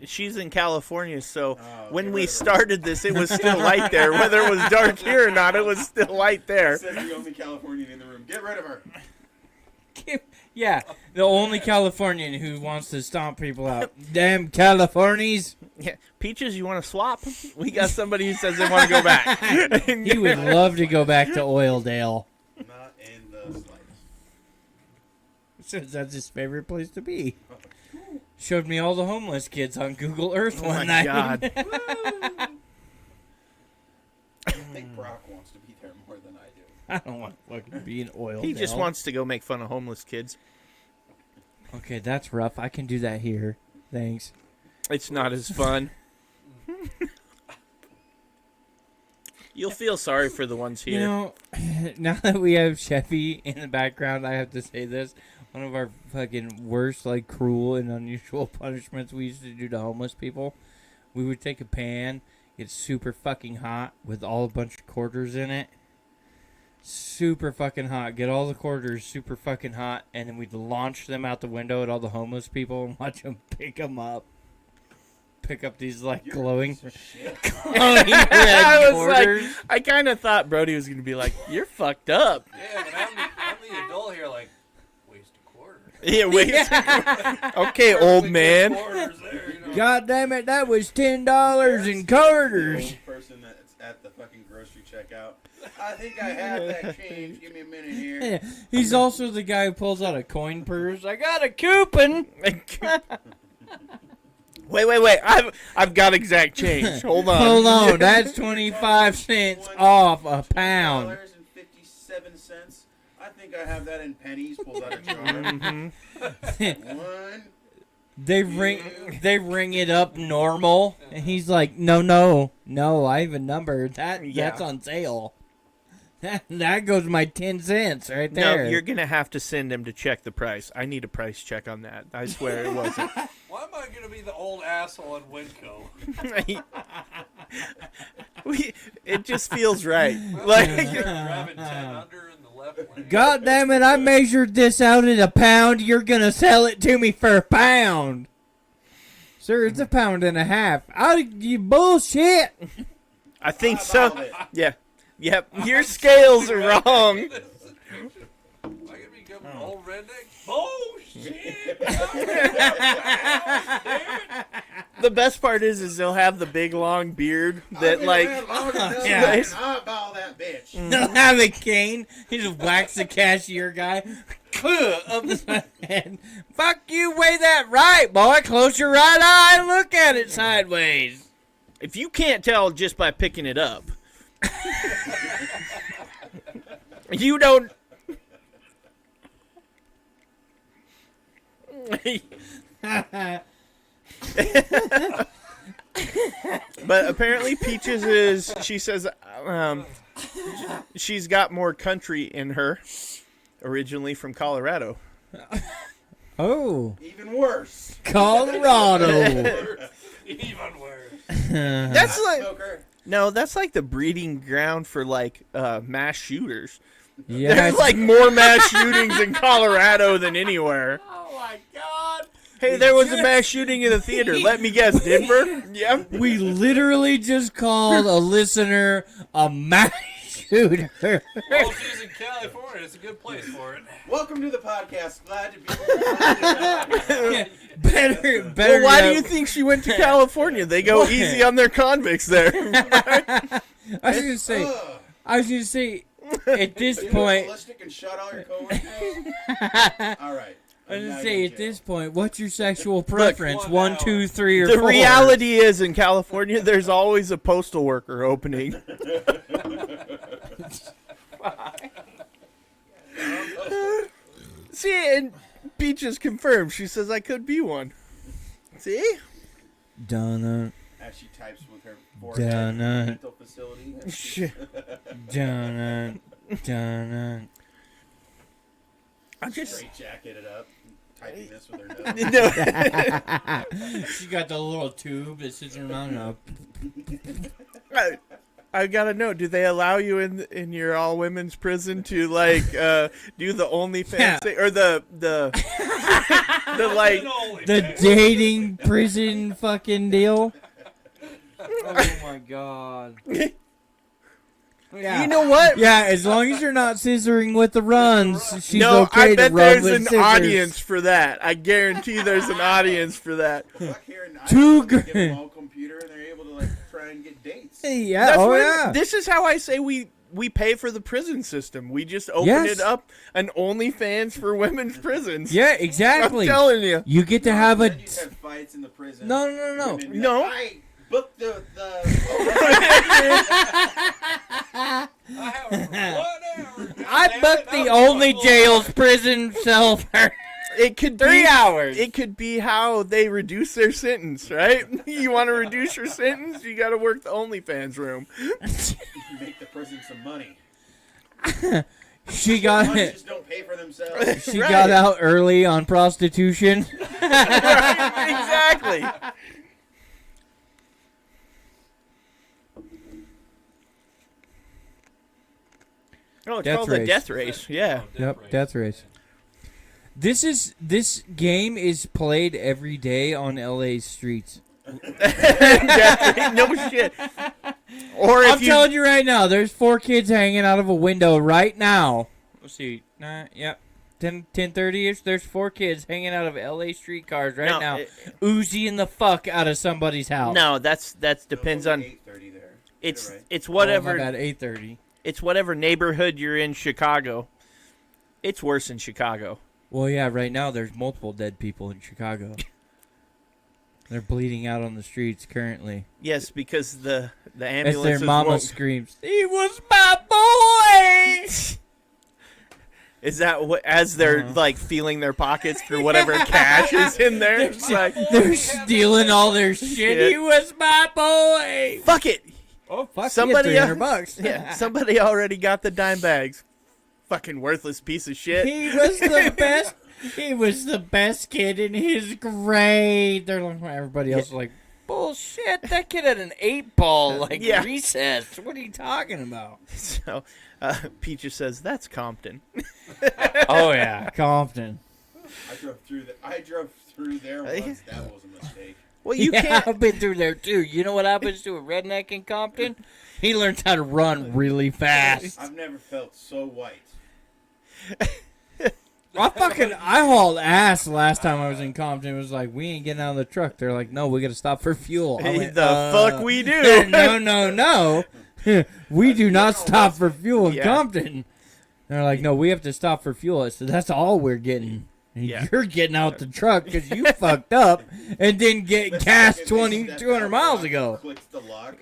in California, so when get we rid of her. started this, it was still light there. Whether it was dark here or not, it was still light there. Says the only Californian in the room. Get rid of her. yeah, the only Californian who wants to stomp people out. Damn Californies. Yeah. Peaches, you want to swap? We got somebody who says they want to go back. He would love to go back to Oildale. Not in the slightest. Since that's his favorite place to be. Showed me all the homeless kids on Google Earth Oh one my night. God. I think Brock wants to be there more than I do. I don't want to fucking be in Oildale. He just wants to go make fun of homeless kids. Okay, that's rough. I can do that here. Thanks. It's not as fun. You'll feel sorry for the ones here. You know, now that we have Sheffy in the background, I have to say this. One of our fucking worst, like, cruel and unusual punishments we used to do to homeless people, we would take a pan, get super fucking hot with all a bunch of quarters in it, super fucking hot. Get all the quarters super fucking hot, and then we'd launch them out the window at all the homeless people and watch them pick them up. Pick up these like You're glowing, a piece of shit. glowing red I was quarters. like, I kind of thought Brody was gonna be like, "You're fucked up." Yeah, but I'm the adult here, like, waste a quarter. Yeah, wait. Yeah. Okay, old man. Quarters there, you know. God damn it, that was $10 in quarters. The old person that's at the fucking grocery checkout. I think I have that change. Give me a minute here. Yeah, he's also the guy who pulls out a coin purse. I got a coupon. Wait. I've got exact change. Hold on. Hold on, that's 25 cents off a pound. $2.57. I think I have that in pennies. Pulls out a jar. Mhm. One. They ring it up normal, and he's like, no, I have a number. That's on sale. That goes my 10 cents right No, there. you're gonna have to send him to check the price. I need a price check on that. I swear it wasn't. Why am I gonna be the old asshole in Winco? It just feels right. Like, You're grabbing 10 under in the left lane. God damn it, I measured this out at a pound. You're going to sell it to me for a pound. Sir, it's a pound and a half. You bullshit. I think How so. about it? Yeah. Yep. Your scales are wrong. Am I gonna become an old redneck? Bullshit! The best part is they'll have the big long beard that like. Yeah. Eyeball that bitch. He'll have a cane. He just whacks the cashier guy up his head. Fuck you, weigh that right, boy. Close your right eye and look at it sideways. If you can't tell just by picking it up, you don't. But apparently Peaches is, she says, she's got more country in her, originally from Colorado. Oh, Even worse. Colorado. Even worse. That's like, Smoker. no, that's like the breeding ground for like mass shooters. Yeah, There's like more mass shootings in Colorado than anywhere. Oh my god! Hey, there was a mass shooting in the theater. Let me guess, Denver? Yep. we literally just called a listener a mass shooter. Well, she's in California. It's a good place for it. Welcome to the podcast. Glad to be here. better. Well, why do yet- you think she went to California? They go easy on their convicts there. I was gonna say. Ugh. At this You know, point, ballistic and shot all your coworkers. All right. I was Now gonna say you're at in this point, what's your sexual preference? one 1, hour. 2, 3, or The 4? reality is, in California, there's always a postal worker opening. See, and Peaches confirmed. She says I could be one. See? Donna, As she types with her Donna. forehead mental facility. Shit. Donna. I'm just. Straight jacketed up, typing this with her nose. No. She got the little tube that sits in her mouth. I gotta know. Do they allow you in your all women's prison to like do the OnlyFans Yeah. thing or the the like? The dating prison fucking deal. Oh my god. Yeah. You know what? Yeah, as long as you're not scissoring with the runs, she's No, okay I bet to rub there's with an scissors. audience for that. I guarantee there's an audience for that. Fuck here in Too Ireland, they get good. them all computer and they're able to like try and get dates. Yeah, That's oh what- yeah. This is how I say we pay for the prison system. We just open Yes. it up an OnlyFans for women's prisons. Yeah, I'm exactly. telling you. You get to have a. Then you have fights in the prison. No. Women be No. Like, I booked the I have 1 hour. I booked the only jail's prison cell for It could 3 be hours. It could be how they reduce their sentence, right? You want to reduce your sentence, you got to work the OnlyFans room. make the prison some money. She got Money just don't pay for themselves. she Right. got out early on prostitution. Exactly. Oh, it's Death called the Race. Death Race. Yeah. Yep, Death Race. This game is played every day on LA's streets. Death Race. No shit. Or I'm if you telling you right now, there's 4 kids hanging out of a window right now. Let's see. Yep. 10:30ish. There's 4 kids hanging out of LA streetcars right now, oozing the fuck out of somebody's house. No, that depends on. 8:30 there. It's You're right. it's whatever. Oh, my bad. 8:30. It's whatever neighborhood you're in Chicago. It's worse in Chicago. Well, yeah. Right now, there's multiple dead people in Chicago. They're bleeding out on the streets currently. Yes, because the As ambulances their mama won't. screams, "He was my boy!" Is that what, as they're like feeling their pockets for whatever cash is in there? It's like, They're stealing all their shit. He was my boy. fuck it. Oh fuck! Somebody $300. Yeah, somebody already got the dime bags. Fucking worthless piece of shit. He was the best. He was the best kid in his grade. They're like everybody else is like, bullshit. That kid had an 8-ball like Yeah. recess. What are you talking about? So, Peaches says that's Compton. Oh yeah, Compton. I drove through there once. That was a mistake. Well, you Yeah, can't. I've been through there too. You know what happens to a redneck in Compton? He learns how to run really fast. I've never felt so white. I hauled ass last time I was in Compton. It was like, we ain't getting out of the truck. They're like, no, we got to stop for fuel. I went, The fuck we do? No. We do not stop for fuel in Yeah. Compton. They're like, no, we have to stop for fuel. I said, that's all we're getting. And Yeah. You're getting out the truck because you fucked up and didn't get gas 200 miles ago. Clicks the lock.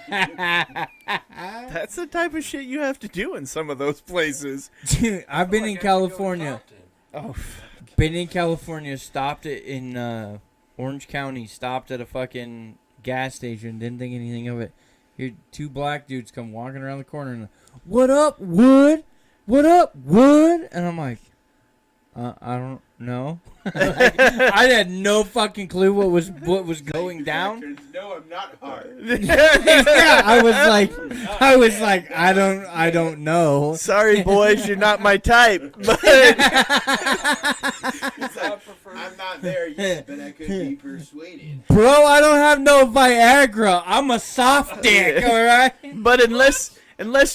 That's the type of shit you have to do in some of those places. Dude, I've been in California. Oh, Been in California, stopped it in Orange County, stopped at a fucking gas station, didn't think anything of it. Here, 2 black dudes come walking around the corner and, what up, Wood? What up, Wood? And I'm like, I don't know. Like, I had no fucking clue what was going down. No, I'm not hard. Yeah, I was like, I don't know. sorry, boys, you're not my type. But It's like, I'm not there yet, but I could be persuaded. Bro, I don't have no Viagra. I'm a soft dick, all right? but unless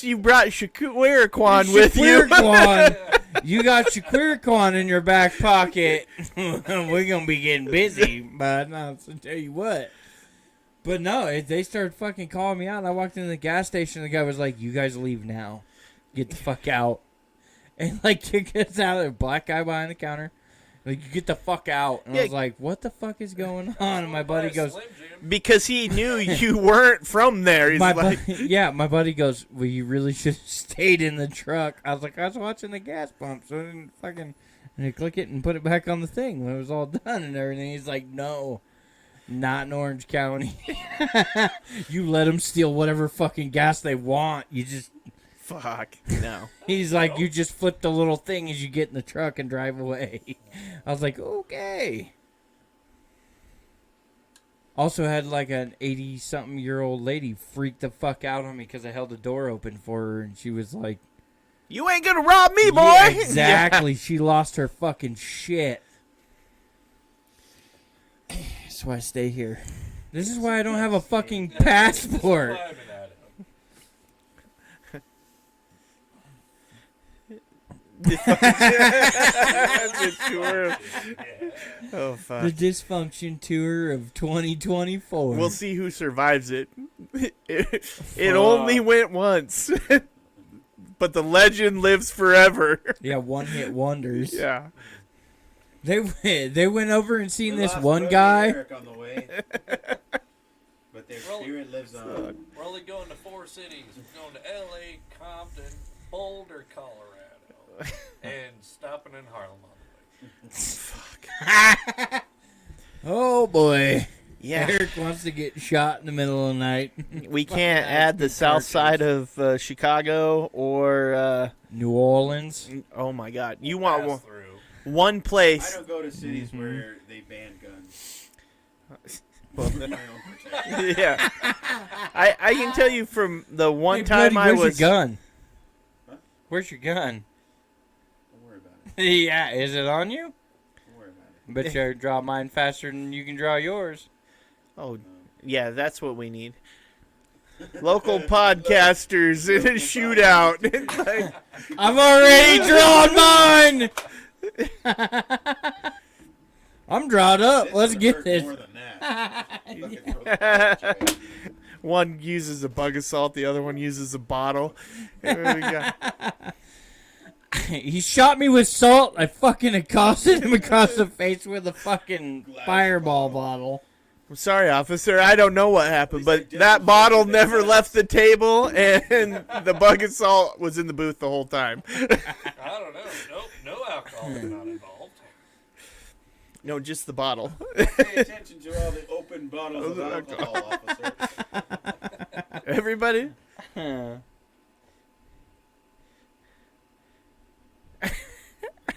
you brought Shaquiraquan with you, Shaquiraquan. You got Shaquiraquan in your back pocket. We're gonna be getting busy, but I'll tell you what. But no, they started fucking calling me out. And I walked into the gas station. The guy was like, "You guys leave now. Get the fuck out." And like kicked us out. A black guy behind the counter. Like, you get the fuck out. And I was like, what the fuck is going on? And my buddy goes, because he knew you weren't from there. He's my like, my buddy goes, well, you really should have stayed in the truck. I was like, I was watching the gas pump, so I didn't fucking click it and put it back on the thing when it was all done and everything. He's like, no, not in Orange County. You let them steal whatever fucking gas they want. You just... fuck, no. He's like, you just flip the little thing as you get in the truck and drive away. I was like, okay. Also had like an 80-something-year-old lady freak the fuck out on me because I held the door open for her, and she was like, You ain't gonna rob me, boy! yeah, exactly. Yeah. She lost her fucking shit. That's why I stay here. This is why I don't have a fucking passport. Oh, fuck. The Dysfunction Tour of 2024. We'll see who survives it. It only went once. But the legend lives forever. Yeah, one-hit wonders. Yeah. They went over and seen this lost one Brody guy. Eric on the way. But their spirit lives on. We're only going to 4 cities. We're going to L.A., Compton, Boulder, Colorado, and stopping in Harlem on the way. Fuck. Oh boy. Yeah. Eric wants to get shot in the middle of the night. We can't add the south side of Chicago or... New Orleans. oh, my God. You want Pass through. one I place... don't go to cities where they ban guns. Well, For my own protection. yeah. I can tell you from the one Hey, time buddy, I where's was... your gun? Where's your gun? Don't worry about it. Yeah, is it on you? Don't worry about it. Bet you draw mine faster than you can draw yours. Oh, yeah, that's what we need. Local podcasters in a shootout. It's like, I've already drawn mine! I'm drawn up. This Let's would get hurt this. More than that. Fucking throw the punch away. one uses a bug assault, the other one uses a bottle. And we got- He shot me with salt. I fucking accosted him across the face with a fucking Glass fireball bottle. I'm sorry, officer. I don't know what happened, At least but they that did bottle something never that left the table, and the bug assault was in the booth the whole time. I don't know. Nope, no alcohol is not involved. No, just the bottle. Pay attention to all the open bottles of alcohol, officer. Everybody?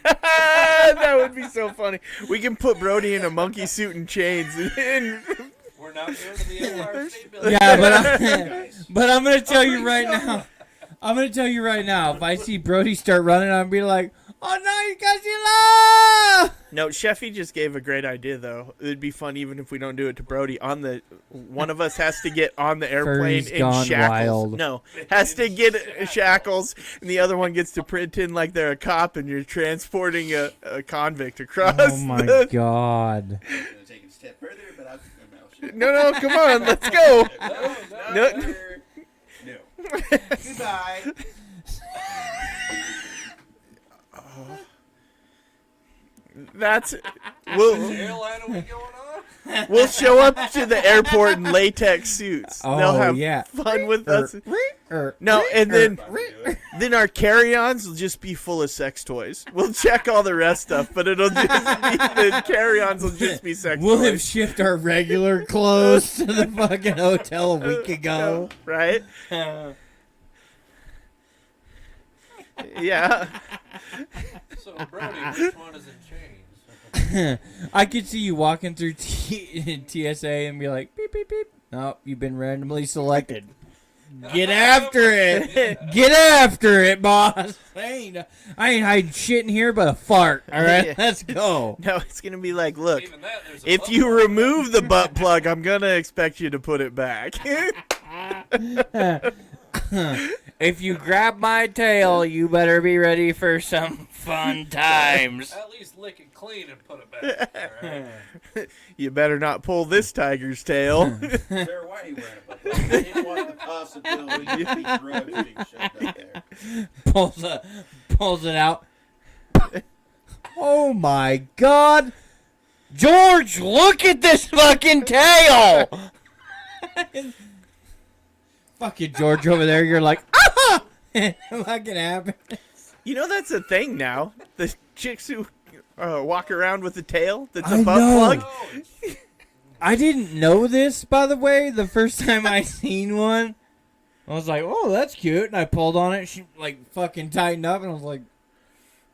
That would be so funny. We can put Brody in a monkey suit and chains. And We're not going to the Empire State Building. Yeah, Guys. but I'm gonna tell you right now. I'm gonna tell you right now. If I see Brody start running, I'm gonna be like, "Oh no, you guys, you love!" no, Sheffy just gave a great idea, though. It'd be fun even if we don't do it to Brody. One of us has to get on the airplane Furry's in gone shackles. wild. No, has to get shackles, and the other one gets to pretend like they're a cop, and you're transporting a convict across. Oh my the... god! I'm gonna take it a step further, but I'll keep my mouth shut. No, come on, let's go. No. No. No. Goodbye. That's Which we'll airline are we going on? we'll show up to the airport in latex suits. Oh, They'll have yeah. fun with us. Er, No, and then If I can do it. then our carry-ons will just be full of sex toys. We'll check all the rest stuff, but it'll just be the carry-ons will just be sex We'll have toys. shipped our regular clothes to the fucking hotel a week ago. Right? Yeah. So, Brody, which one is in chains? I could see you walking through TSA and be like, beep, beep, beep. No, you've been randomly selected. Get after it. Get after it, boss. I ain't hiding shit in here but a fart. All right, Yeah. let's go. No, it's gonna be like, look, Even that, there's a if butt you plug. remove the butt plug, I'm gonna expect you to put it back. If you grab my tail, you better be ready for some fun times. At least lick it clean and put it back. All right? You better not pull this tiger's tail. Sir, why are you wearing a butt plug? I didn't want the possibility of any drugs being shoved up there. Pulls it out. Oh my god. George, look at this fucking tail. Fucking George over there, you're like, ah! Fucking happen. You know that's a thing now. The chicks who walk around with a tail that's I a butt know. plug. Oh, it's- I didn't know this, by the way, the first time I seen one. I was like, oh, that's cute. And I pulled on it. She, like, fucking tightened up. And I was like,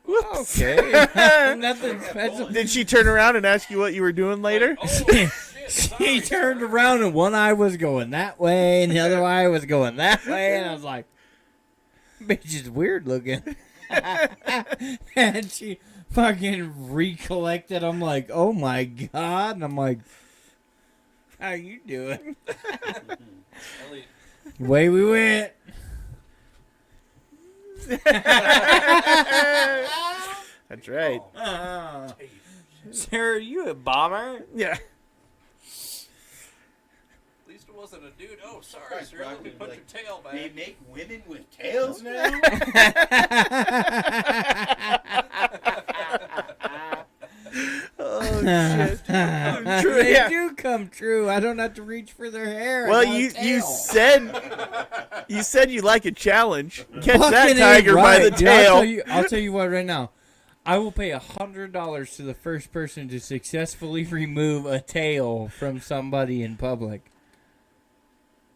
Whoops. okay. Nothing special. Did she turn around and ask you what you were doing later? oh, shit. She Sorry. turned around and one eye was going that way and the other eye was going that way. And I was like, bitch is weird looking. And she fucking recollected. I'm like, oh my God. And I'm like, how you doing? At least- Away we went. That's right. Sarah, are you a bomber? Yeah. At least it wasn't a dude. Oh, sorry, Christ, sir. Brock Let me would put be your like, tail They back. make women with tails now? Oh shit. True, They yeah. do come true. I don't have to reach for their hair. I Well, want a you tail. said you like a challenge. Catch Fucking that ain't tiger by right, the dude. tail. I'll tell you what right now. I will pay $100 to the first person to successfully remove a tail from somebody in public.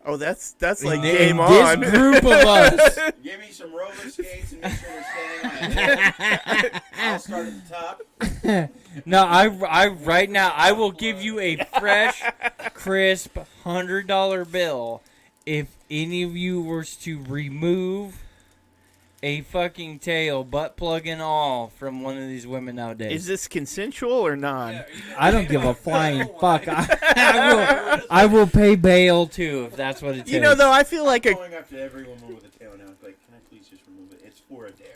Oh, that's like In game this on. group of us. Give me some roller skates and make sure we're standing on it. I'll start at the top. No, I right now I will give you a fresh, crisp $100 bill if any of you were to remove a fucking tail, butt plug and all, from one of these women nowadays. Is this consensual or not? Yeah, I don't give a flying fuck. I will pay bail too if that's what it takes. You know, though, I feel like I'm going up to every woman with a tail now. It's like, can I please just remove it? It's for a dare.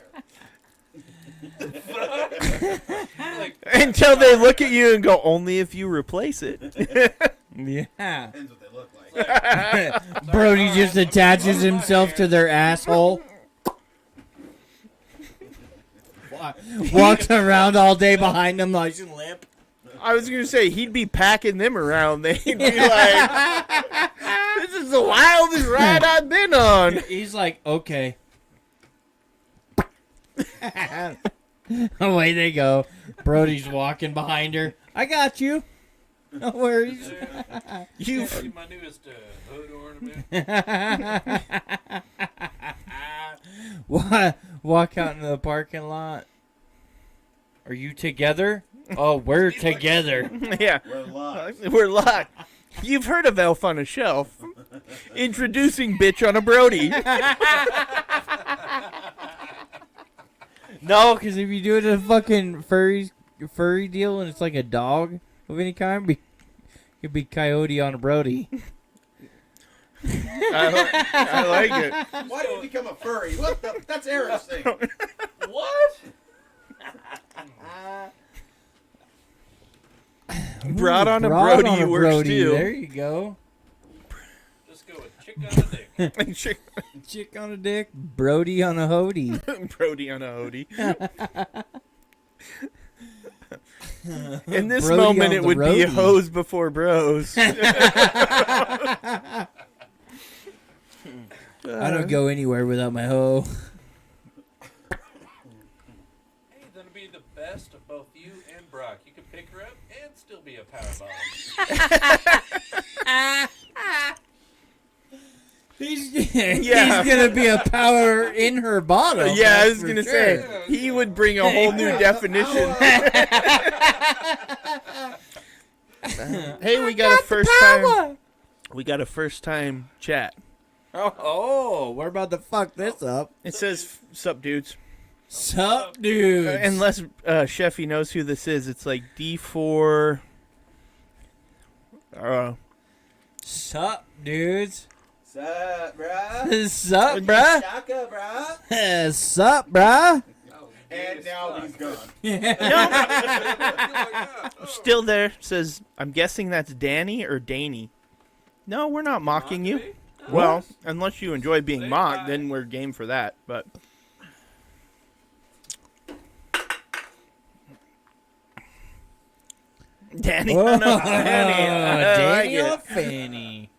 Like, until they look at you and go, only if you replace it. Yeah. Depends what they look like. Brody just attaches himself to their asshole. Walks around all day behind them like limp. I was going to say, he'd be packing them around. They'd be like, this is the wildest ride I've been on. He's like, okay. Away they go. Brody's walking behind her. I got you. No worries. You see my newest hood ornament. Walk out into the parking lot. Are you together? Oh, we're together. Yeah. We're locked. We're locked. You've heard of Elf on a Shelf. Introducing bitch on a Brody. No, because if you do it in a fucking furry deal and it's like a dog of any kind, it'd be Coyote on a Brody. I like it. Why did you become a furry? What the? That's Eric's thing. What? Brought on a Brody works too. There you go. Just go with chick on a dick. Chick on a dick, Brody on a hoodie. Brody on a hoodie. In this Brody moment, on it the would be roadie. hoes before bros. I don't go anywhere without my hoe. Hey, that'll be the best of both you and Brock. You can pick her up and still be a power bottom. He's gonna be a power in her bottom. Yeah, I was that's for gonna sure. say he would bring a whole new definition. Hey, we got a first time. We got a first time chat. Oh, we're about to fuck this up. It says, "Sup, dudes." Sup, dude? Unless Sheffy knows who this is, it's like D4. Sup, dudes? Sup, bruh? Sup, bruh? Shaka, bruh? Sup, bruh? And now he's gone. Still there. Says, "I'm guessing that's Danny or Danny." No, we're not mocking you. Well, unless you enjoy being Say mocked, hi. then we're game for that. But Danny, Oh, no, Danny, I like Danny it. or Fanny?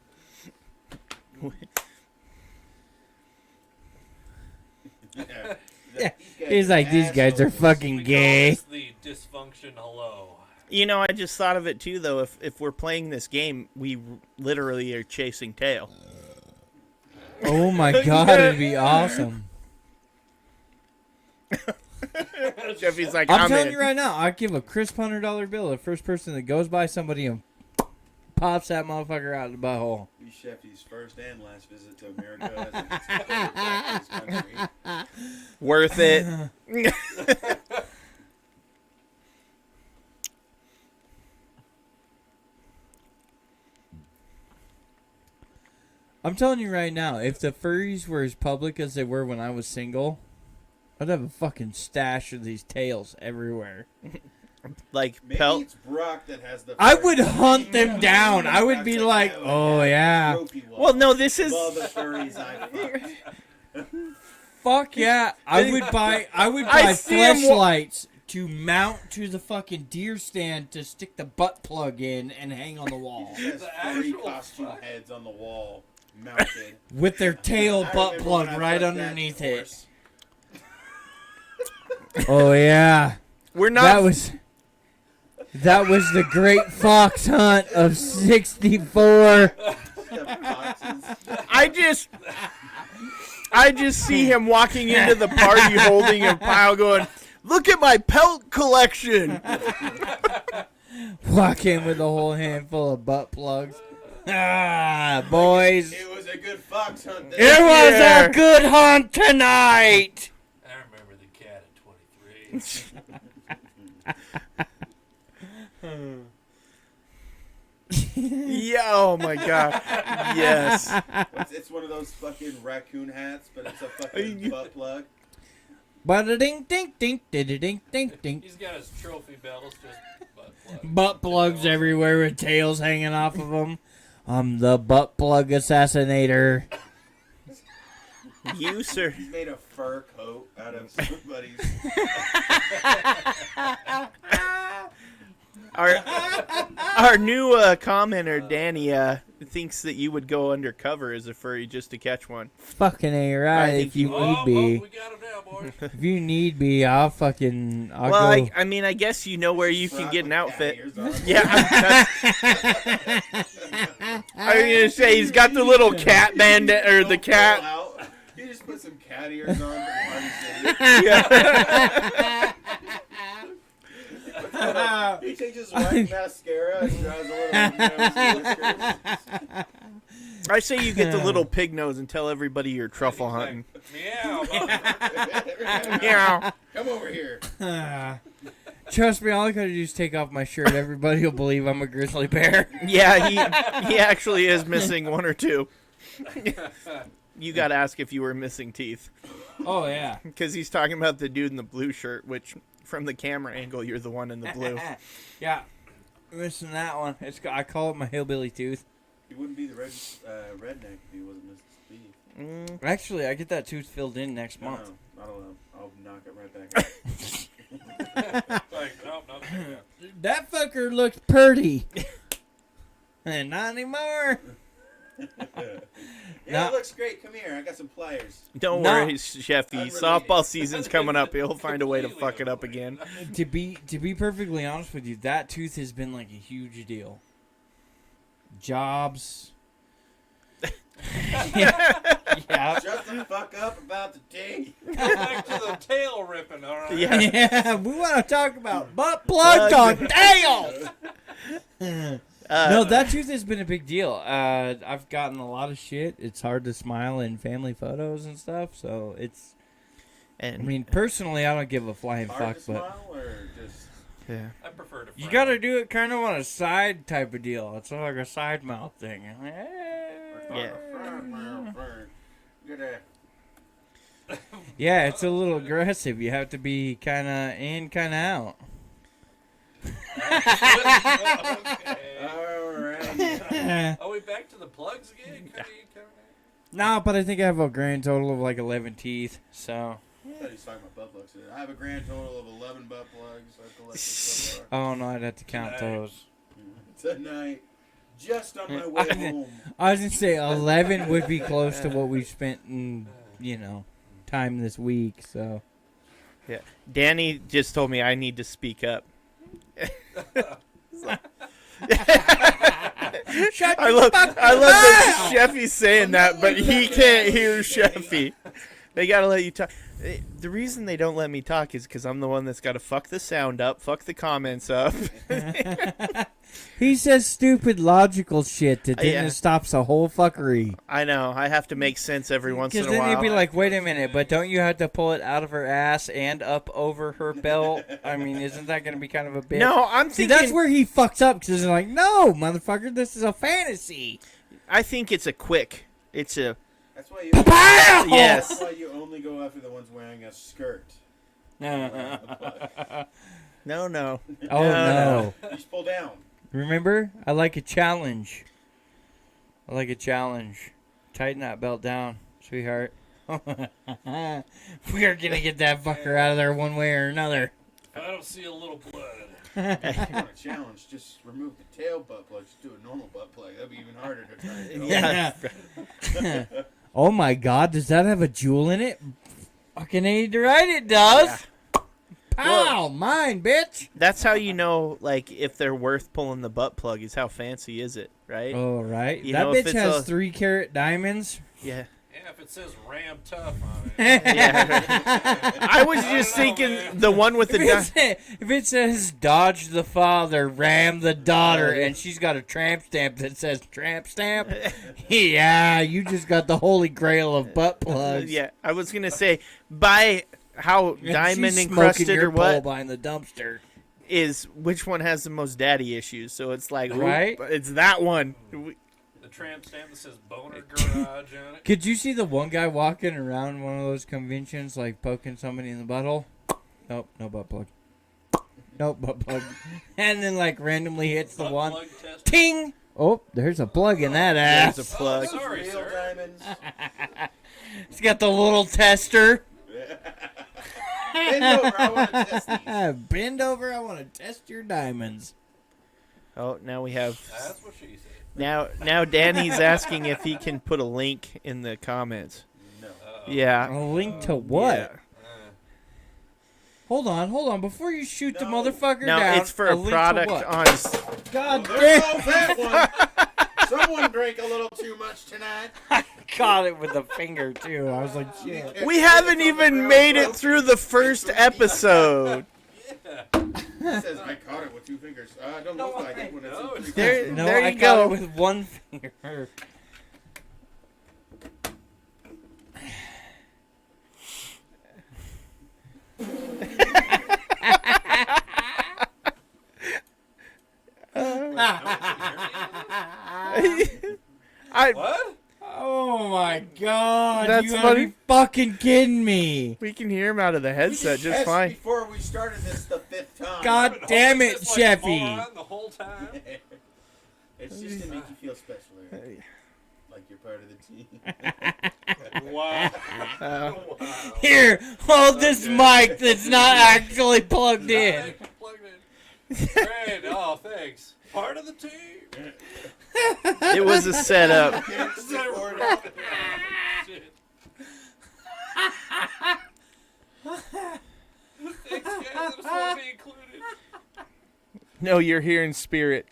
He's like, these guys are fucking We call gay. this the dysfunction hello. You know, I just thought of it too, though. If we're playing this game, we literally are chasing tail. Oh my god, it'd be awesome. Jeffy's like, I'm I'm telling in. you right now, I'd give a crisp $100 bill to the first person that goes by somebody and pops that motherfucker out of the butthole. Be Sheffy's first and last visit to America. As it's back to this country. Worth it. I'm telling you right now, if the furries were as public as they were when I was single, I'd have a fucking stash of these tails everywhere. Like Maybe pelt. it's Brock that has the. I furry would tail. hunt them down. I would be That's like, how oh it yeah. trophy wall. Well, no, this is. All the furries I fucked. Fuck yeah. I would buy I see 'em flashlights to mount to the fucking deer stand to stick the butt plug in and hang on the wall. There's The furry actual costume fuck. heads on the wall mounted. With their tail I butt remember plug when I right fucked that underneath it. horse. Oh yeah. We're not. That was the great fox hunt of 64. The boxes. I just see him walking into the party holding a pile, going, "Look at my pelt collection." Walk in with a whole handful of butt plugs. Ah, boys. It was a good fox hunt. It was a good hunt tonight. face. Yeah, oh my god. Yes. It's one of those fucking raccoon hats, but it's a fucking butt plug. Bada ding ding ding ding ding ding ding. He's got his trophy belt. It's just butt plugs. Butt plugs everywhere with tails hanging off of them. I'm the butt plug assassinator. You, sir. He's made a fur coat out of somebody's. Our new commenter, Danny, thinks that you would go undercover as a furry just to catch one. Fucking A right. think If you you- need be. We got him now, boys. If you need be, I'll go. I mean, I guess you know where you can get an outfit. Cat ears on. Yeah, I was gonna say he's got the little cat band or the Don't cat. pull out. You just put some cat ears on. Yeah. He takes his white mascara and draws a little nose. I say you get the little pig nose and tell everybody you're truffle hunting. Meow. motherfucker. Yeah. Come over here. Trust me, all I gotta do is take off my shirt. Everybody will believe I'm a grizzly bear. Yeah, he actually is missing one or two. You got to ask if you were missing teeth. Oh, yeah. Because he's talking about the dude in the blue shirt, which from the camera angle, you're the one in the blue. Yeah. Missing that one. I call it my hillbilly tooth. He wouldn't be the redneck if he wasn't Mr. Speed. Actually, I get that tooth filled in next month. No, I don't know. I'll knock it right back out. Like, nope, nothing. That fucker looks pretty. And not anymore. Yeah, Nah. it looks great. Come here. I got some pliers. Don't No. worry, Sheffy. Unrelated. Softball season's coming up. He'll find a way to fuck it up again. To be perfectly honest with you, that tooth has been like a huge deal. Jobs. Yeah. Shut the fuck up about the tea. Go back to the tail ripping, all right? Yeah. Yeah, we want to talk about butt plugs on tails. No, that tooth has been a big deal. I've gotten a lot of shit. It's hard to smile in family photos and stuff, so it's. I And mean, personally, I don't give a flying Hard fuck, to but smile or just... yeah. I prefer to. you frown. gotta do it kind of on a side type of deal. It's like a side mouth thing. Yeah. You gotta... Yeah, it's a little aggressive. You have to be kind of in, kind of out. Okay. Alright. Are we back to the plugs again? No, but I think I have a grand total of like 11 teeth. So. I thought he was talking about butt plugs. I have a grand total of 11 butt plugs. I've collected so far. Oh no, I'd have to count those. Tonight, just on my way home. I was gonna say 11 would be close to what we've spent in, time this week. So. Yeah. Danny just told me I need to speak up. I love that Sheffy's saying that, but he can't hear Sheffy. They gotta let you talk. The reason they don't let me talk is because I'm the one that's got to fuck the sound up, fuck the comments up. He says stupid logical shit that then Yeah. it stops the whole fuckery. I know. I have to make sense every once in Because a then while. you'd be like, wait a minute, but don't you have to pull it out of her ass and up over her belt? I mean, isn't that going to be kind of a bit? No, I'm See, thinking. that's where he fucks up because he's like, no, motherfucker, this is a fantasy. I think it's a quick. It's a That's why you. yes. That's why you only go after the ones wearing a skirt. No. Oh, No. no. You just pull down. Remember? I like a challenge. Tighten that belt down, sweetheart. We are going to get that fucker out of there one way or another. I don't see a little blood. If you want a challenge, just remove the tail butt plug. Just do a normal butt plug. That'd be even harder to try and do. Yeah. Oh my god, does that have a jewel in it? Fucking right, it does. Pow, mine, bitch. That's how you know, like, if they're worth pulling the butt plug is how fancy is it, right? Oh, right. You That know, if bitch it's has a- 3-carat diamonds. Yeah. Yeah, if it says Ram Tough on it. I was just thinking the one with the If it says Dodge the father, Ram the daughter, and she's got a tramp stamp that says tramp stamp, yeah, you just got the holy grail of butt plugs. yeah, I was gonna say buy how And diamond she's encrusted smoking your or what pole behind the dumpster. is which one has the most daddy issues. So it's like, Right? it's that one. The tramp stamp that says boner garage on it. Could you see the one guy walking around one of those conventions, like poking somebody in the butthole? Nope, no butt plug. Nope, butt plug. And then like randomly hits the Butt one. plug test. Ting! Oh, there's a plug in that There's ass. a plug. Oh, sorry, Real sir. diamonds. It's got the little tester. Bend over, I want to test these. Bend over, I want to test your diamonds. Oh, now we have. That's what she said. Now Danny's asking if he can put a link in the comments. No. Yeah. A link to what? Yeah. Hold on. Before you shoot the No. motherfucker No, down, it's for a link to product what? on. God There damn! goes that one. Someone drank a little too much tonight. Caught it with a finger too. I was like, shit. We haven't even made it through the first episode. It says I caught it with 2 fingers. Don't look like it when it's No, in it's 3 There- fingers. No, there I you caught go. it with one finger. I What? Oh my god! That's you gotta funny. be fucking kidding me! we can hear him out of the We headset just tested fine. before we started this the 5th time. God damn it, It's like Sheffy! moron the whole time. It's just to make you feel special, Eric. Like you're part of the team. Wow. Uh, Wow. Here, hold this Okay. mic that's not actually plugged in. Plugged in. Great. Oh, thanks. Part of the team. it was a setup. Can't support Right. it. Shit. Thanks, guys. I just want to be included. No, you're here in spirit.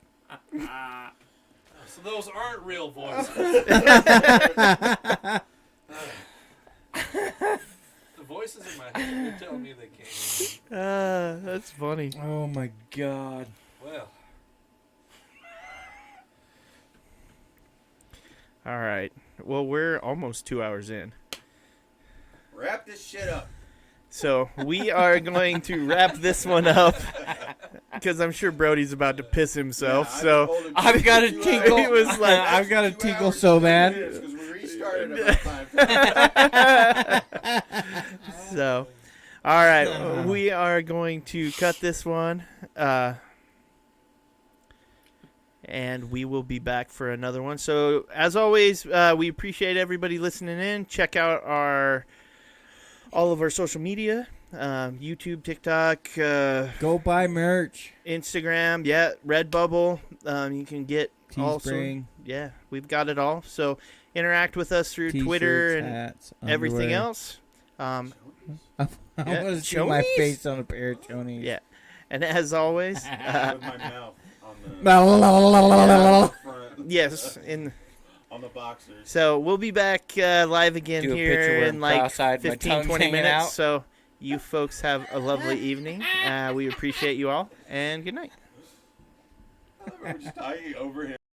So those aren't real voices. The voices in my head are telling me they can't. That's funny. Oh my god. Well, All right. Well, we're almost 2 hours in. Wrap this shit up. So we are going to wrap this one up because I'm sure Brody's about to piss himself. Yeah, so I've got a 2 tinkle. He was like- I've got a 2 tinkle hours, so 2 bad. minutes, 'cause we restarted about 5 times. so, all right, we are going to cut this one, and we will be back for another one. So, as always, we appreciate everybody listening in. Check out all of our social media. YouTube, TikTok, Go buy merch. Instagram, yeah, Redbubble. You can get also, Teespring. yeah, we've got it all. So interact with us through Twitter and hats, everything underwear. else. I Yeah, want to see my chonies? face on a pair of chonies. Yeah, and as always, With my mouth on the front. yes, On the boxers. so we'll be back live again Do a picture here where in I'm like cross-eyed, my 15, tongue's 20 hanging minutes. out. So you folks have a lovely evening. We appreciate you all, and good night. I remember just talking over him.